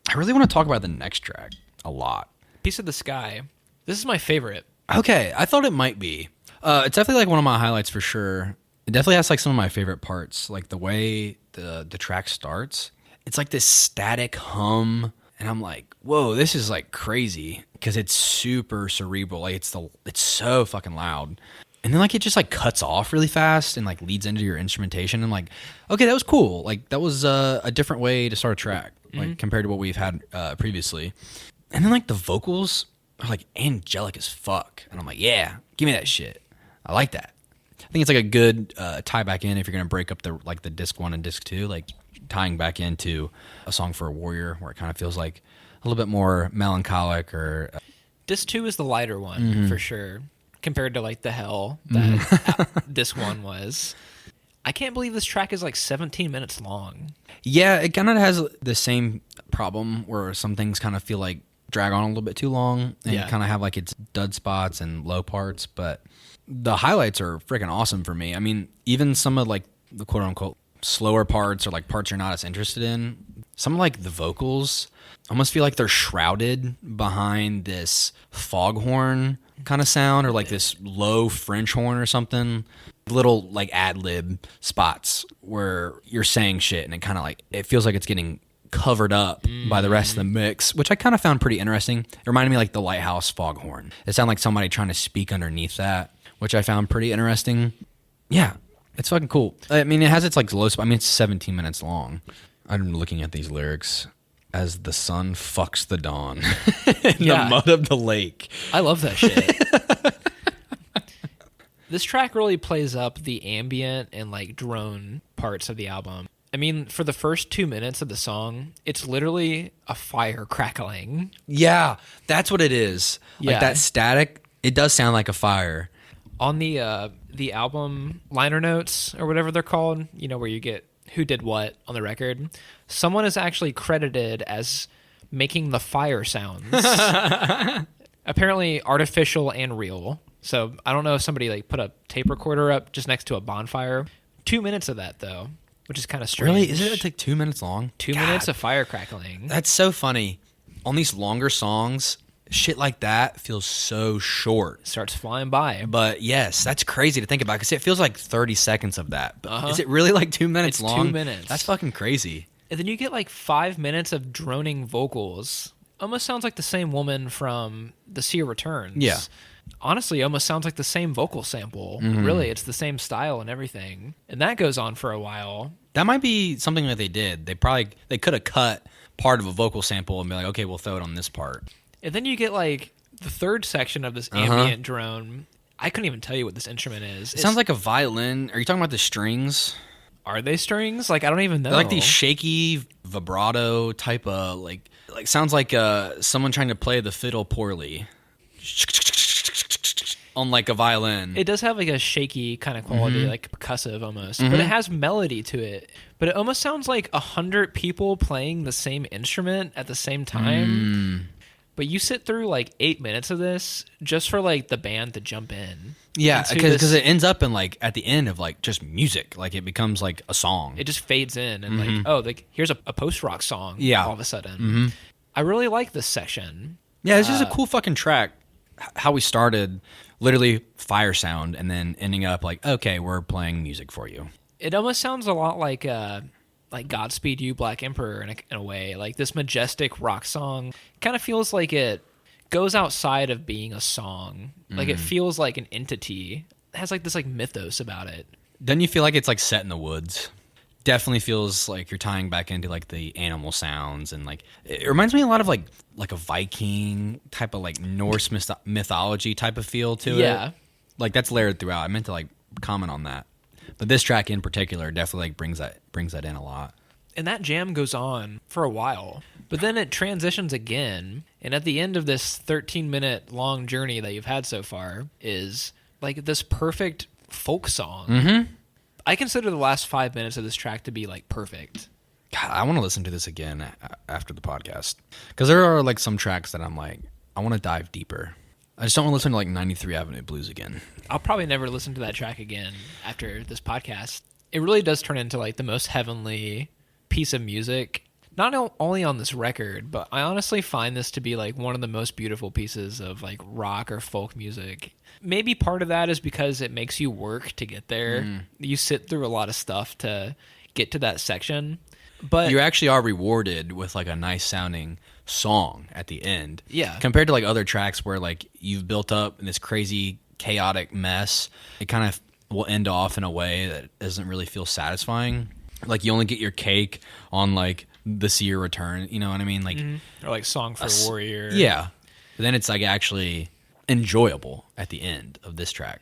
I really want to talk about the next track a lot. Piece of the Sky. This is my favorite. Okay, I thought it might be. It's definitely like one of my highlights for sure. It definitely has like some of my favorite parts, like the way the track starts. It's like this static hum, and I'm like, whoa, this is like crazy because it's super cerebral. Like it's so fucking loud. And then like it just like cuts off really fast and like leads into your instrumentation. I'm like, okay, that was cool. Like that was a different way to start a track, like compared to what we've had previously. And then like the vocals are like angelic as fuck, and I'm like, yeah, give me that shit. I like that. I think it's like a good tie back in if you're gonna break up the disc 1 and disc 2, like tying back into a song for a warrior where it kind of feels like a little bit more melancholic or. Disc 2 is the lighter one for sure, compared to like the hell that this one was. I can't believe this track is like 17 minutes long. Yeah, it kind of has the same problem where some things kind of feel like drag on a little bit too long and kind of have like its dud spots and low parts, but the highlights are freaking awesome for me. I mean, even some of like the quote unquote slower parts or like parts you're not as interested in, some of like the vocals almost feel like they're shrouded behind this foghorn kind of sound or like this low French horn or something. Little like ad lib spots where you're saying shit and it kind of like it feels like it's getting covered up by the rest of the mix, which I kind of found pretty interesting. It reminded me like the Lighthouse foghorn. It sounded like somebody trying to speak underneath that, which I found pretty interesting. Yeah, it's fucking cool. I mean, it has its like low spot. I mean, it's 17 minutes long. I'm looking at these lyrics. As the sun fucks the dawn in the mud of the lake. I love that shit. This track really plays up the ambient and like drone parts of the album. I mean, for the first 2 minutes of the song, it's literally a fire crackling. Yeah, that's what it is. Like that static, it does sound like a fire. On the album liner notes or whatever they're called, you know, where you get who did what on the record, someone is actually credited as making the fire sounds. Apparently artificial and real. So I don't know if somebody like put a tape recorder up just next to a bonfire. 2 minutes of that though, which is kind of strange. Really? Is it like 2 minutes long? 2 minutes of fire crackling. That's so funny. On these longer songs, shit like that feels so short. It starts flying by. But yes, that's crazy to think about because it feels like 30 seconds of that. But is it really like 2 minutes long? 2 minutes. That's fucking crazy. And then you get like 5 minutes of droning vocals. Almost sounds like the same woman from The Seer Returns. Yeah. Honestly, almost sounds like the same vocal sample. Really, it's the same style and everything. And that goes on for a while. That might be something that they did. They could have cut part of a vocal sample and be like, okay, we'll throw it on this part. And then you get like the third section of this ambient drone. I couldn't even tell you what this instrument is. It sounds like a violin. Are you talking about the strings? Are they strings? Like, I don't even know. They're like these shaky vibrato type of like sounds like someone trying to play the fiddle poorly on like a violin. It does have like a shaky kind of quality, like percussive almost, but it has melody to it. But it almost sounds like 100 people playing the same instrument at the same time. But you sit through like 8 minutes of this just for like the band to jump in. Yeah, because it ends up in like at the end of like just music. Like it becomes like a song. It just fades in and like, oh, like here's a post-rock song. Yeah. All of a sudden. I really like this section. Yeah, it's just a cool fucking track. How we started, literally fire sound, and then ending up like, okay, we're playing music for you. It almost sounds a lot like Godspeed You, Black Emperor in a way. Like this majestic rock song kind of feels like it goes outside of being a song. Like it feels like an entity. It has like this like mythos about it. Doesn't you feel like it's like set in the woods? Definitely feels like you're tying back into like the animal sounds, and like it reminds me a lot of like a Viking type of like Norse mythology type of feel to it. Yeah. Like that's layered throughout. I meant to like comment on that. But this track in particular definitely like brings that in a lot. And that jam goes on for a while. But then it transitions again, and at the end of this 13-minute long journey that you've had so far is like this perfect folk song. I consider the last 5 minutes of this track to be like perfect. God, I want to listen to this again after the podcast. Because there are like some tracks that I'm like, I want to dive deeper. I just don't want to listen to like 93 Avenue Blues again. I'll probably never listen to that track again after this podcast. it really does turn into like the most heavenly piece of music, not only on this record, but I honestly find this to be like one of the most beautiful pieces of like rock or folk music. Maybe part of that is because it makes you work to get there. You sit through a lot of stuff to get to that section, but you actually are rewarded with like a nice sounding song at the end. Yeah. Compared to like other tracks where like you've built up in this crazy chaotic mess, it kind of will end off in a way that doesn't really feel satisfying. Like you only get your cake on like the Seer return, you know what I mean? Like or like Song for Warrior. Yeah. But then it's like actually enjoyable at the end of this track.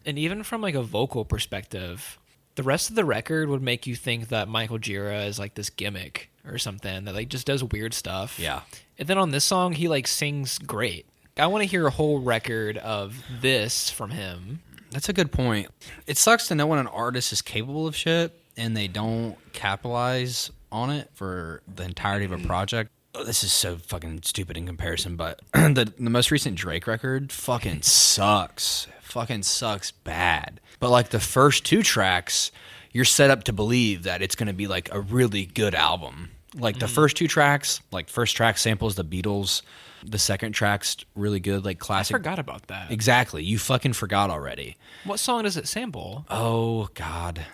And even from like a vocal perspective, the rest of the record would make you think that Michael Gira is like this gimmick or something that like just does weird stuff. Yeah. And then on this song, he like sings great. I want to hear a whole record of this from him. That's a good point. It sucks to know when an artist is capable of shit and they don't capitalize on it for the entirety of a project. Oh, this is so fucking stupid in comparison, but the most recent Drake record fucking sucks. Fucking sucks bad. But like the first 2 tracks, you're set up to believe that it's going to be like a really good album. Like the first 2 tracks, like first track samples the Beatles. The second track's really good, like classic. I forgot about that. Exactly. You fucking forgot already. What song does it sample? Oh, God.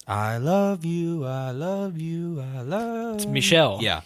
I love you, I love you, I love It's Michelle. Yeah.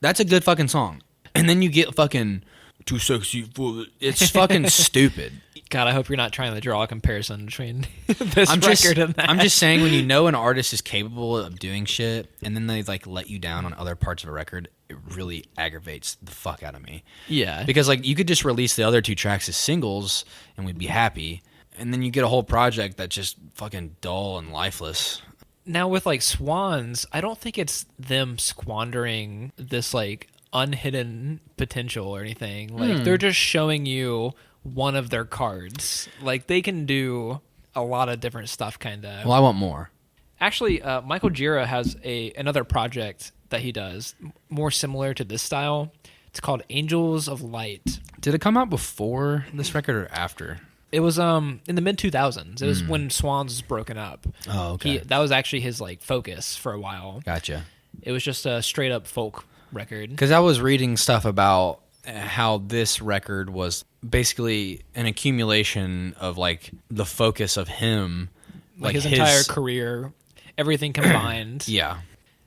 That's a good fucking song. And then you get fucking too sexy for it's fucking stupid. God, I hope you're not trying to draw a comparison between this record and that. I'm just saying when you know an artist is capable of doing shit and then they like let you down on other parts of a record, it really aggravates the fuck out of me. Yeah. Because like you could just release the other 2 tracks as singles and we'd be happy. And then you get a whole project that's just fucking dull and lifeless. Now with like Swans, I don't think it's them squandering this like unhidden potential or anything. Like they're just showing you one of their cards. Like they can do a lot of different stuff kind of. Well, I want more. Actually, Michael Gira has another project that he does more similar to this style. It's called Angels of Light. Did it come out before this record or after? It was in the mid 2000s. It was when Swans was broken up. Oh, okay. That was actually his like focus for a while. Gotcha. It was just a straight up folk record. Because I was reading stuff about how this record was basically an accumulation of like the focus of him, like his entire career, everything combined. Yeah.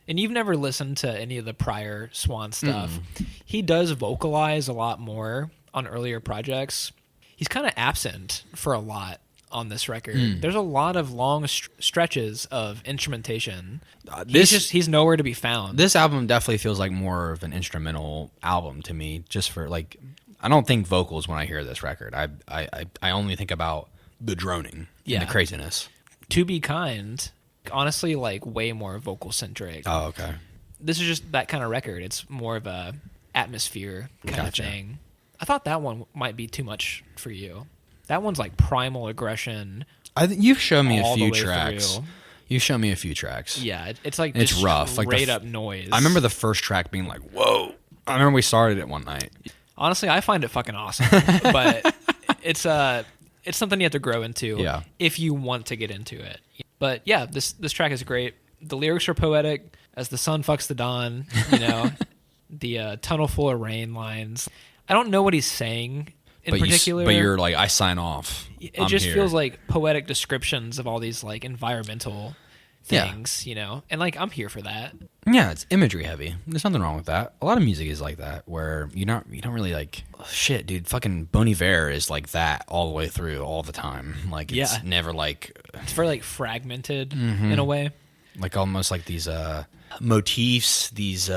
And you've never listened to any of the prior Swan stuff. He does vocalize a lot more on earlier projects. He's kind of absent for a lot on this record. There's a lot of long stretches of instrumentation. He's nowhere to be found. This album definitely feels like more of an instrumental album to me, just for like, I don't think vocals when I hear this record. I only think about the droning and the craziness. To Be Kind, honestly, like way more vocal centric. Oh, okay. This is just that kind of record. It's more of a atmosphere kind of thing. I thought that one might be too much for you. That one's like primal aggression. You've shown me a few the way tracks. through. You show me a few tracks. Yeah, it's like It's just rough. Like straight up noise. I remember the first track being like, whoa. I remember we started it one night. Honestly, I find it fucking awesome. But it's something you have to grow into if you want to get into it. But yeah, this track is great. The lyrics are poetic. As the sun fucks the dawn, you know, the tunnel full of rain lines. I don't know what he's saying in particular. But you're like, I sign off. It just feels like poetic descriptions of all these like environmental things, you know? And like, I'm here for that. Yeah, it's imagery heavy. There's nothing wrong with that. A lot of music is like that, where you don't really like, shit, dude, fucking Bon Iver is like that all the way through, all the time. Like, it's never like... It's very like fragmented in a way. Like almost like these motifs, these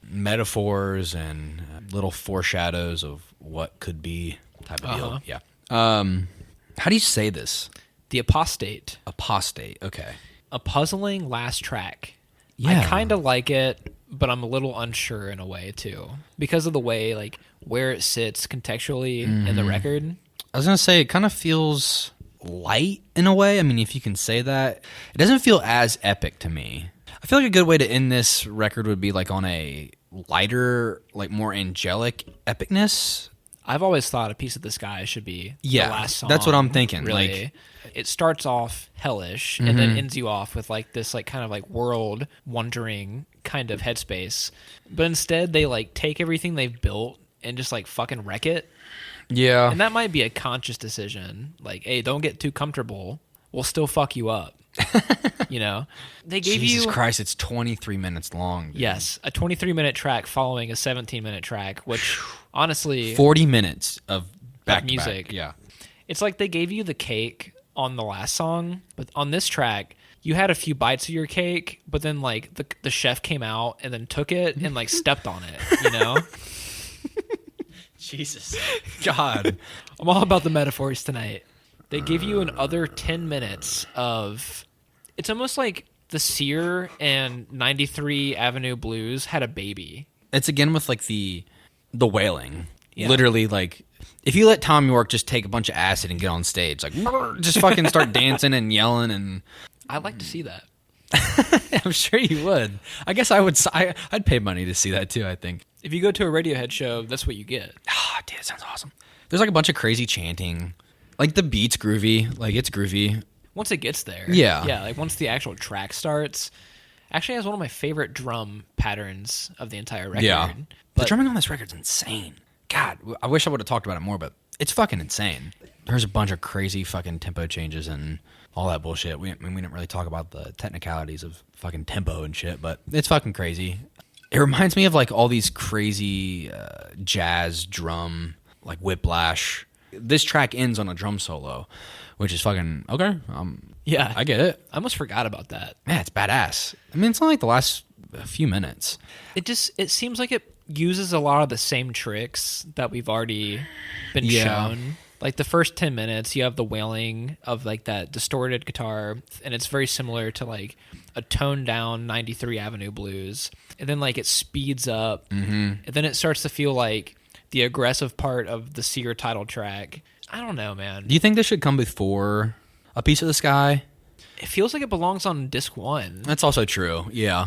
metaphors and little foreshadows of what could be type of deal. Yeah. How do you say this? The Apostate. Apostate, okay. A puzzling last track. Yeah. I kind of like it, but I'm a little unsure in a way too, because of the way like where it sits contextually in the record. I was gonna say it kind of feels light in a way. I mean, if you can say that, it doesn't feel as epic to me. I feel like a good way to end this record would be like on a lighter, like more angelic epicness. I've always thought A Piece of the Sky should be the last song. That's what I'm thinking. Really. Like, it starts off hellish and then ends you off with like this like kind of like world wandering kind of headspace. But instead they like take everything they've built and just like fucking wreck it. yeah. And that might be a conscious decision. Like, hey, don't get too comfortable. We'll still fuck you up. You know? They gave Jesus you Christ, it's 23 minutes long. Dude. yes, a 23-minute track following a 17-minute track, which honestly 40 minutes of back to music. back. Yeah. It's like they gave you the cake on the last song, but on this track, you had a few bites of your cake, but then like the chef came out and then took it and like stepped on it, you know? Jesus. God. I'm all about the metaphors tonight. They give you another 10 minutes of... It's almost like the Seer and 93 Avenue Blues had a baby. It's again with like the wailing. Yeah. Literally, like, if you let Tom York just take a bunch of acid and get on stage, like, just fucking start dancing and yelling, and I'd like to see that. I'm sure you would. I guess I would. I'd pay money to see that too. I think. If you go to a Radiohead show, that's what you get. Ah, dude, it sounds awesome. There's like a bunch of crazy chanting. Like the beat's groovy. Like it's groovy. Once it gets there. Yeah. Yeah, like once the actual track starts. Actually has one of my favorite drum patterns of the entire record. Yeah. The But drumming on this record's insane. God, I wish I would have talked about it more, but it's fucking insane. There's a bunch of crazy fucking tempo changes and all that bullshit. We didn't really talk about the technicalities of fucking tempo and shit, but it's fucking crazy. It reminds me of like all these crazy jazz drum, like whiplash. This track ends on a drum solo, which is fucking okay. yeah. I get it. I almost forgot about that. Man, it's badass. I mean, it's not like the last few minutes. It seems like it uses a lot of the same tricks that we've already been shown. Like the first 10 minutes, you have the wailing of like that distorted guitar, and it's very similar to like a toned down 93 Avenue Blues. And then like it speeds up, and then it starts to feel like the aggressive part of the Seer title track. I don't know, man. Do you think this should come before A Piece of the Sky? It feels like it belongs on disc 1. That's also true. Yeah.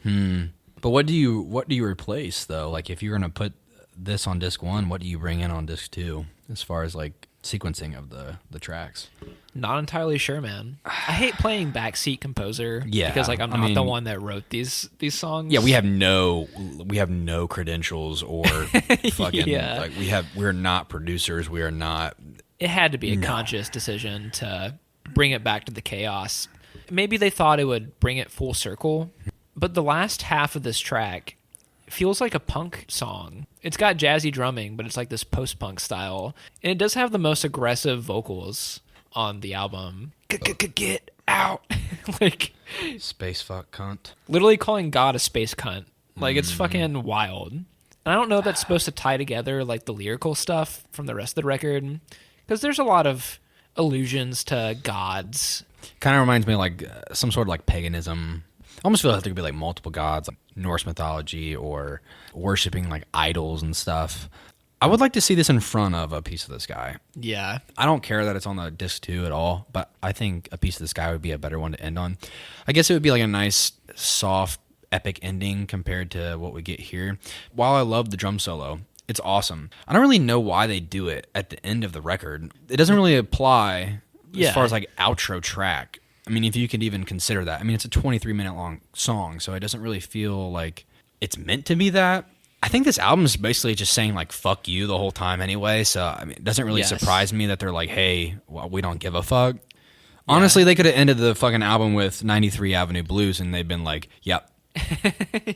But what do you replace though? Like if you're gonna put this on disc 1, what do you bring in on disc 2 as far as like sequencing of the tracks? Not entirely sure, man. I hate playing backseat composer. Yeah, because like I'm I not mean- the one that wrote these songs. Yeah, we have no credentials or fucking Yeah. like we're not producers. We are not. It had to be a conscious decision to bring it back to the chaos. Maybe they thought it would bring it full circle, but the last half of this track feels like a punk song. It's got jazzy drumming, but it's like this post-punk style. And it does have the most aggressive vocals on the album. Get out. Like Space fuck cunt. literally calling God a space cunt. Like it's fucking wild. And I don't know if that's supposed to tie together like the lyrical stuff from the rest of the record, because there's a lot of allusions to gods. Kind of reminds me of like some sort of like paganism. I almost feel like there could be like multiple gods, like Norse mythology, or worshiping like idols and stuff. I would like to see this in front of A Piece of the Sky. Yeah. I don't care that it's on the disc 2 at all, but I think A Piece of the Sky would be a better one to end on. I guess it would be like a nice, soft, epic ending compared to what we get here. While I love the drum solo, it's awesome. I don't really know why they do it at the end of the record. It doesn't really apply as far as like outro track. I mean, if you could even consider that. I mean, it's a 23-minute long song, so it doesn't really feel like it's meant to be that. I think this album is basically just saying like "fuck you" the whole time anyway. So I mean, it doesn't really surprise me that they're like, "Hey, well, we don't give a fuck." Yeah. Honestly, they could have ended the fucking album with 93 Avenue Blues, and they've been like, "Yep."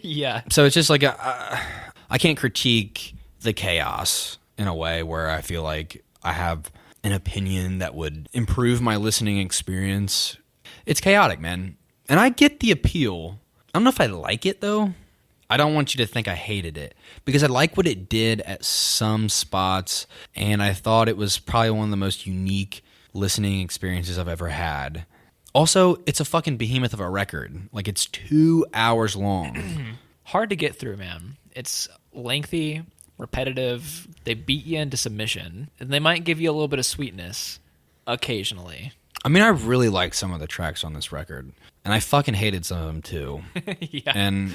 Yeah. So it's just like I can't critique the chaos in a way where I feel like I have an opinion that would improve my listening experience. It's chaotic, man, and I get the appeal. I don't know if I like it though. I don't want you to think I hated it, because I like what it did at some spots, and I thought it was probably one of the most unique listening experiences I've ever had. Also, it's a fucking behemoth of a record. Like, it's 2 hours long. Hard to get through, man. It's lengthy, repetitive. They beat you into submission, and they might give you a little bit of sweetness occasionally. I mean, I really like some of the tracks on this record, and I fucking hated some of them too. Yeah. And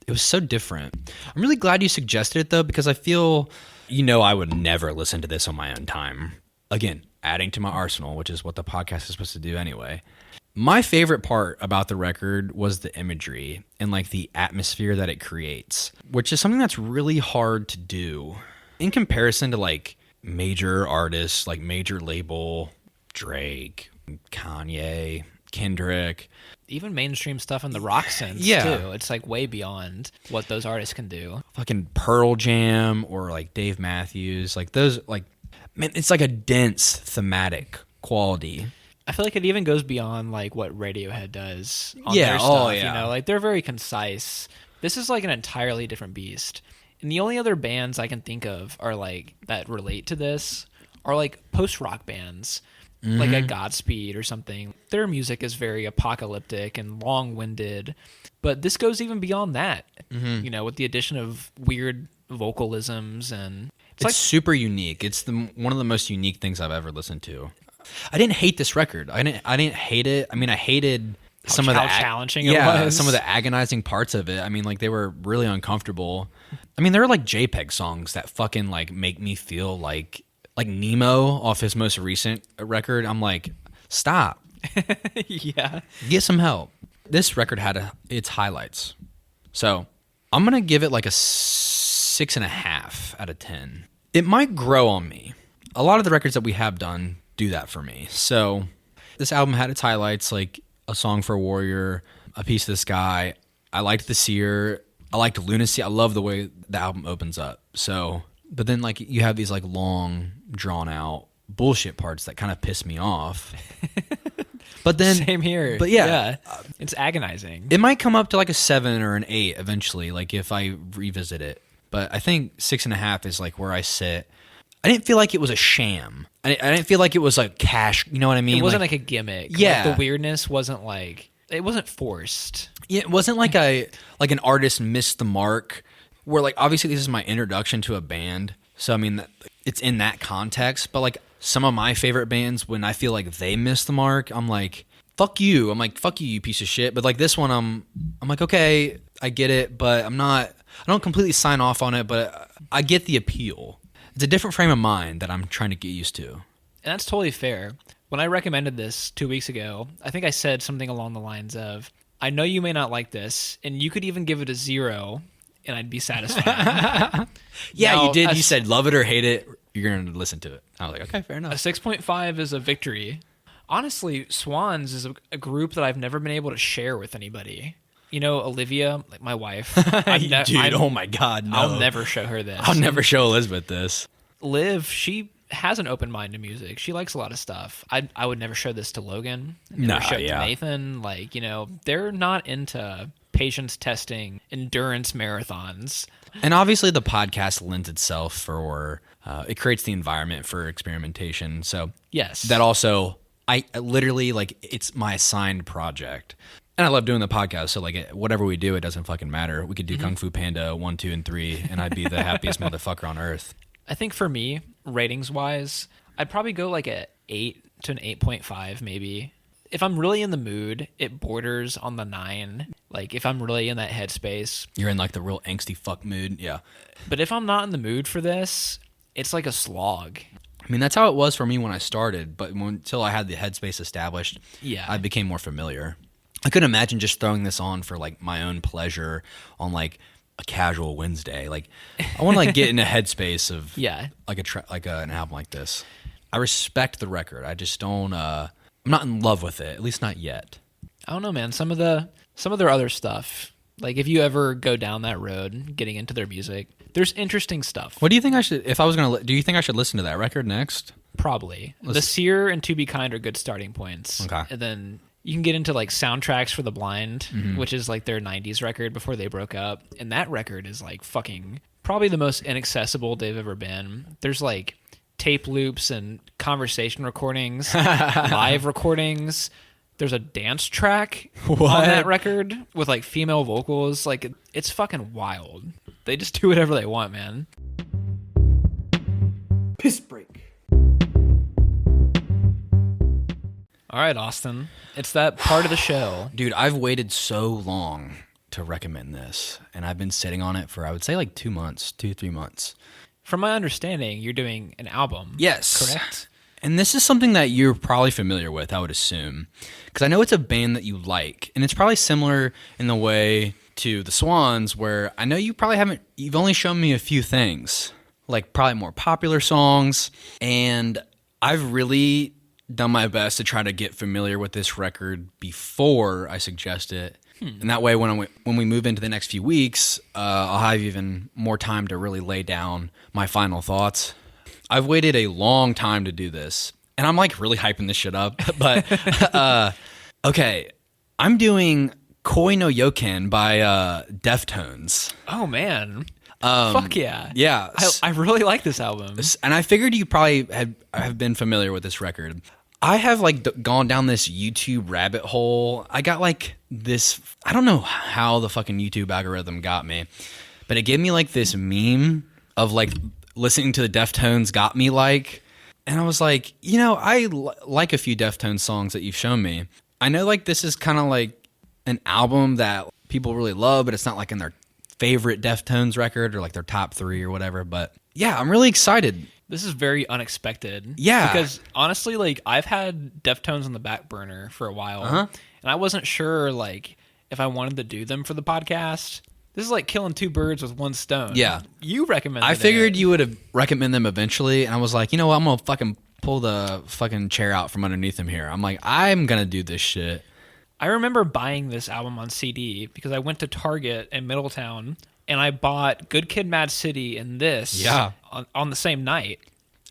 it was so different. I'm really glad you suggested it though, because I feel I would never listen to this on my own time. Again, adding to my arsenal, which is what the podcast is supposed to do anyway. My favorite part about the record was the imagery and like the atmosphere that it creates, which is something that's really hard to do in comparison to like major artists, like major label, Drake, Kanye, Kendrick. Even mainstream stuff in the rock sense, too. It's like way beyond what those artists can do. Fucking Pearl Jam or like Dave Matthews. Like those, like, man, it's like a dense thematic quality. I feel like it even goes beyond like what Radiohead does on their stuff. You know, like they're very concise. This is like an entirely different beast. And the only other bands I can think of are like that relate to this are like post-rock bands. Like a Godspeed or something. Their music is very apocalyptic and long-winded, but this goes even beyond that. You know, with the addition of weird vocalisms, and it's like super unique. It's one of the most unique things I've ever listened to. I didn't hate this record. I didn't hate it. I mean, I hated some of the challenging it was. Some of the agonizing parts of it. I mean, like they were really uncomfortable. I mean, there are like JPEG songs that fucking like make me feel like Nemo off his most recent record. I'm like, stop. Yeah. Get some help. This record had its highlights. So I'm going to give it like a 6.5 out of 10. It might grow on me. A lot of the records that we have done do that for me. So this album had its highlights, like A Song for a Warrior, A Piece of the Sky. I liked the Seer. I liked Lunacy. I love the way the album opens up. So... But then, like, you have these, like, long, drawn-out bullshit parts that kind of piss me off. But then... Same here. But, yeah. It's agonizing. It might come up to, like, a 7 or an 8 eventually, like, if I revisit it. But I think 6.5 is, like, where I sit. I didn't feel like it was a sham. I didn't feel like it was, like, cash. You know what I mean? It wasn't, like a gimmick. Yeah. Like, the weirdness wasn't, like... It wasn't forced. Yeah, it wasn't like an artist missed the mark... Where, like, obviously this is my introduction to a band. So, I mean, it's in that context. But, like, some of my favorite bands, when I feel like they miss the mark, I'm like, fuck you. I'm like, fuck you, you piece of shit. But, like, this one, I'm like, okay, I get it. But I don't completely sign off on it. But I get the appeal. It's a different frame of mind that I'm trying to get used to. And that's totally fair. When I recommended this 2 weeks ago, I think I said something along the lines of, I know you may not like this, and you could even give it a 0, and I'd be satisfied. Yeah, now, you did. You said love it or hate it, you're going to listen to it. I was like, okay, fair enough. A 6.5 is a victory. Honestly, Swans is a group that I've never been able to share with anybody. You know, Olivia, like my wife. Dude, oh my God, no. I'll never show her this. I'll never show Elizabeth this. Liv, she has an open mind to music. She likes a lot of stuff. I would never show this to Logan. Never show it to Nathan. Like, you know, they're not into patience testing, endurance marathons. And obviously the podcast lends itself for, it creates the environment for experimentation. So yes, that also, I literally, like, it's my assigned project. And I love doing the podcast. So, like, whatever we do, it doesn't fucking matter. We could do Kung Fu Panda 1, 2, and 3, and I'd be the happiest motherfucker on earth. I think for me, ratings-wise, I'd probably go like a 8 to an 8.5 maybe. If I'm really in the mood, it borders on the 9. Like, if I'm really in that headspace. You're in, like, the real angsty fuck mood, yeah. But if I'm not in the mood for this, it's like a slog. I mean, that's how it was for me when I started, but until I had the headspace established, yeah, I became more familiar. I couldn't imagine just throwing this on for, like, my own pleasure on, like, a casual Wednesday. Like, I want to, like, get in a headspace of like an album like this. I respect the record. I just don't I'm not in love with it, at least not yet. I don't know, man. Some of their other stuff, like if you ever go down that road, getting into their music, there's interesting stuff. What do you think I should? If I was gonna, do you think I should listen to that record next? Probably. The Seer and To Be Kind are good starting points. Okay, and then you can get into like Soundtracks for the Blind, which is like their 90s record before they broke up. And that record is like fucking probably the most inaccessible they've ever been. There's like tape loops and conversation recordings, live recordings. There's a dance track on that record with like female vocals. Like it's fucking wild. They just do whatever they want, man. Piss break. All right, Austin. It's that part of the show. Dude, I've waited so long to recommend this, and I've been sitting on it for, I would say, like 2 months, 2-3 months. From my understanding, you're doing an album. Yes. Correct? And this is something that you're probably familiar with, I would assume. Because I know it's a band that you like. And it's probably similar in the way to the Swans, where I know you've only shown me a few things. Like probably more popular songs. And I've really done my best to try to get familiar with this record before I suggest it. And that way, when we move into the next few weeks, I'll have even more time to really lay down my final thoughts. I've waited a long time to do this, and I'm like really hyping this shit up. But okay, I'm doing Koi no Yoken by Deftones. Oh man, fuck yeah, yeah! I really like this album, and I figured you probably have been familiar with this record. I have like gone down this YouTube rabbit hole. I got like this, I don't know how the fucking YouTube algorithm got me, but it gave me like this meme of like listening to the Deftones got me like, and I was like, I like a few Deftones songs that you've shown me. I know like this is kind of like an album that people really love, but it's not like in their favorite Deftones record or like their top 3 or whatever, but yeah, I'm really excited. This is very unexpected. Yeah. Because honestly, like I've had Deftones on the back burner for a while, and I wasn't sure like if I wanted to do them for the podcast. This is like killing 2 birds with 1 stone. Yeah. You recommended I figured it. you would have recommended them eventually, and I was like, you know what, I'm going to fucking pull the fucking chair out from underneath him here. I'm like, I'm going to do this shit. I remember buying this album on CD because I went to Target in Middletown, and I bought Good Kid, Mad City and this on the same night.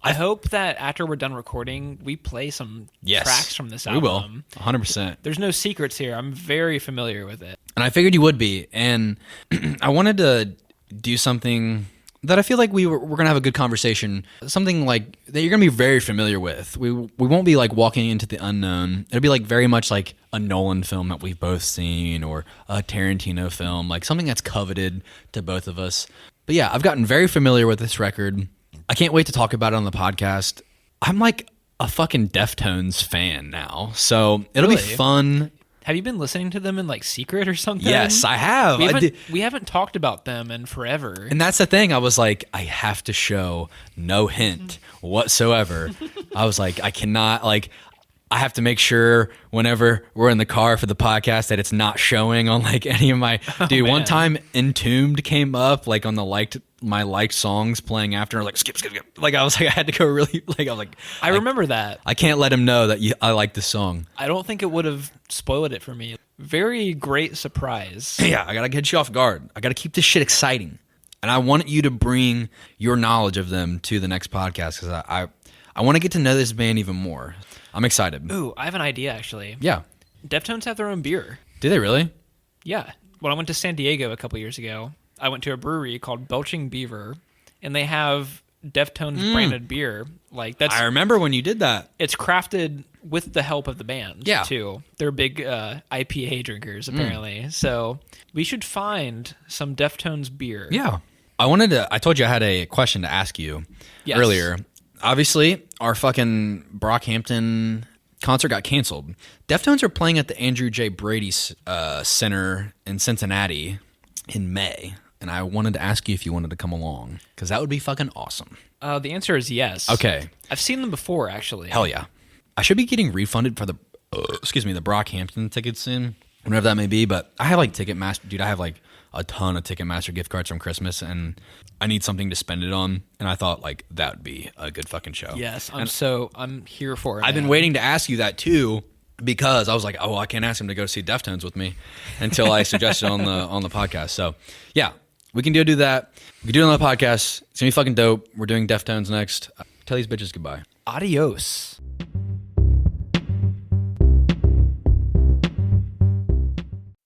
I hope that after we're done recording, we play some tracks from this album. We will, 100%. There's no secrets here. I'm very familiar with it. And I figured you would be. And I wanted to do something that I feel like we're going to have a good conversation. Something like that you're going to be very familiar with. We won't be like walking into the unknown. It'll be like very much like a Nolan film that we've both seen, or a Tarantino film, like something that's coveted to both of us. But yeah, I've gotten very familiar with this record. I can't wait to talk about it on the podcast. I'm like a fucking Deftones fan now, so it'll be fun. Have you been listening to them in like secret or something? Yes, I have. We haven't talked about them in forever. And that's the thing. I was like, I have to show no hint whatsoever. I was like, I cannot, like, I have to make sure whenever we're in the car for the podcast that it's not showing on like any of my one time Entombed came up like on the my liked songs playing after, like skip. Like I was like, I had to go really like, I was like, I remember that. I can't let him know that I like this song. I don't think it would have spoiled it for me. Very great surprise. Yeah, I gotta get you off guard. I gotta keep this shit exciting. And I want you to bring your knowledge of them to the next podcast, because I want to get to know this band even more. I'm excited. Ooh, I have an idea, actually. Yeah. Deftones have their own beer. Do they really? Yeah. When I went to San Diego a couple years ago, I went to a brewery called Belching Beaver, and they have Deftones branded beer. Like that's. I remember when you did that. It's crafted with the help of the band, too. They're big IPA drinkers, apparently. So we should find some Deftones beer. Yeah. I told you I had a question to ask you earlier. Obviously, our fucking Brockhampton concert got canceled. Deftones are playing at the Andrew J. Brady Center in Cincinnati in May, and I wanted to ask you if you wanted to come along, because that would be fucking awesome. The answer is yes. Okay. I've seen them before, actually. Hell yeah. I should be getting refunded for the Brockhampton tickets soon, whenever that may be, but I have like Ticketmaster. Dude, I have like a ton of Ticketmaster gift cards from Christmas, and I need something to spend it on, and I thought like that would be a good fucking show. Yes, I'm here for it. I've been waiting to ask you that too, because I was like, oh, I can't ask him to go see Deftones with me until I suggested on the podcast. So yeah, we can do that. We can do it on the podcast. It's gonna be fucking dope. We're doing Deftones next. Tell these bitches goodbye. Adios.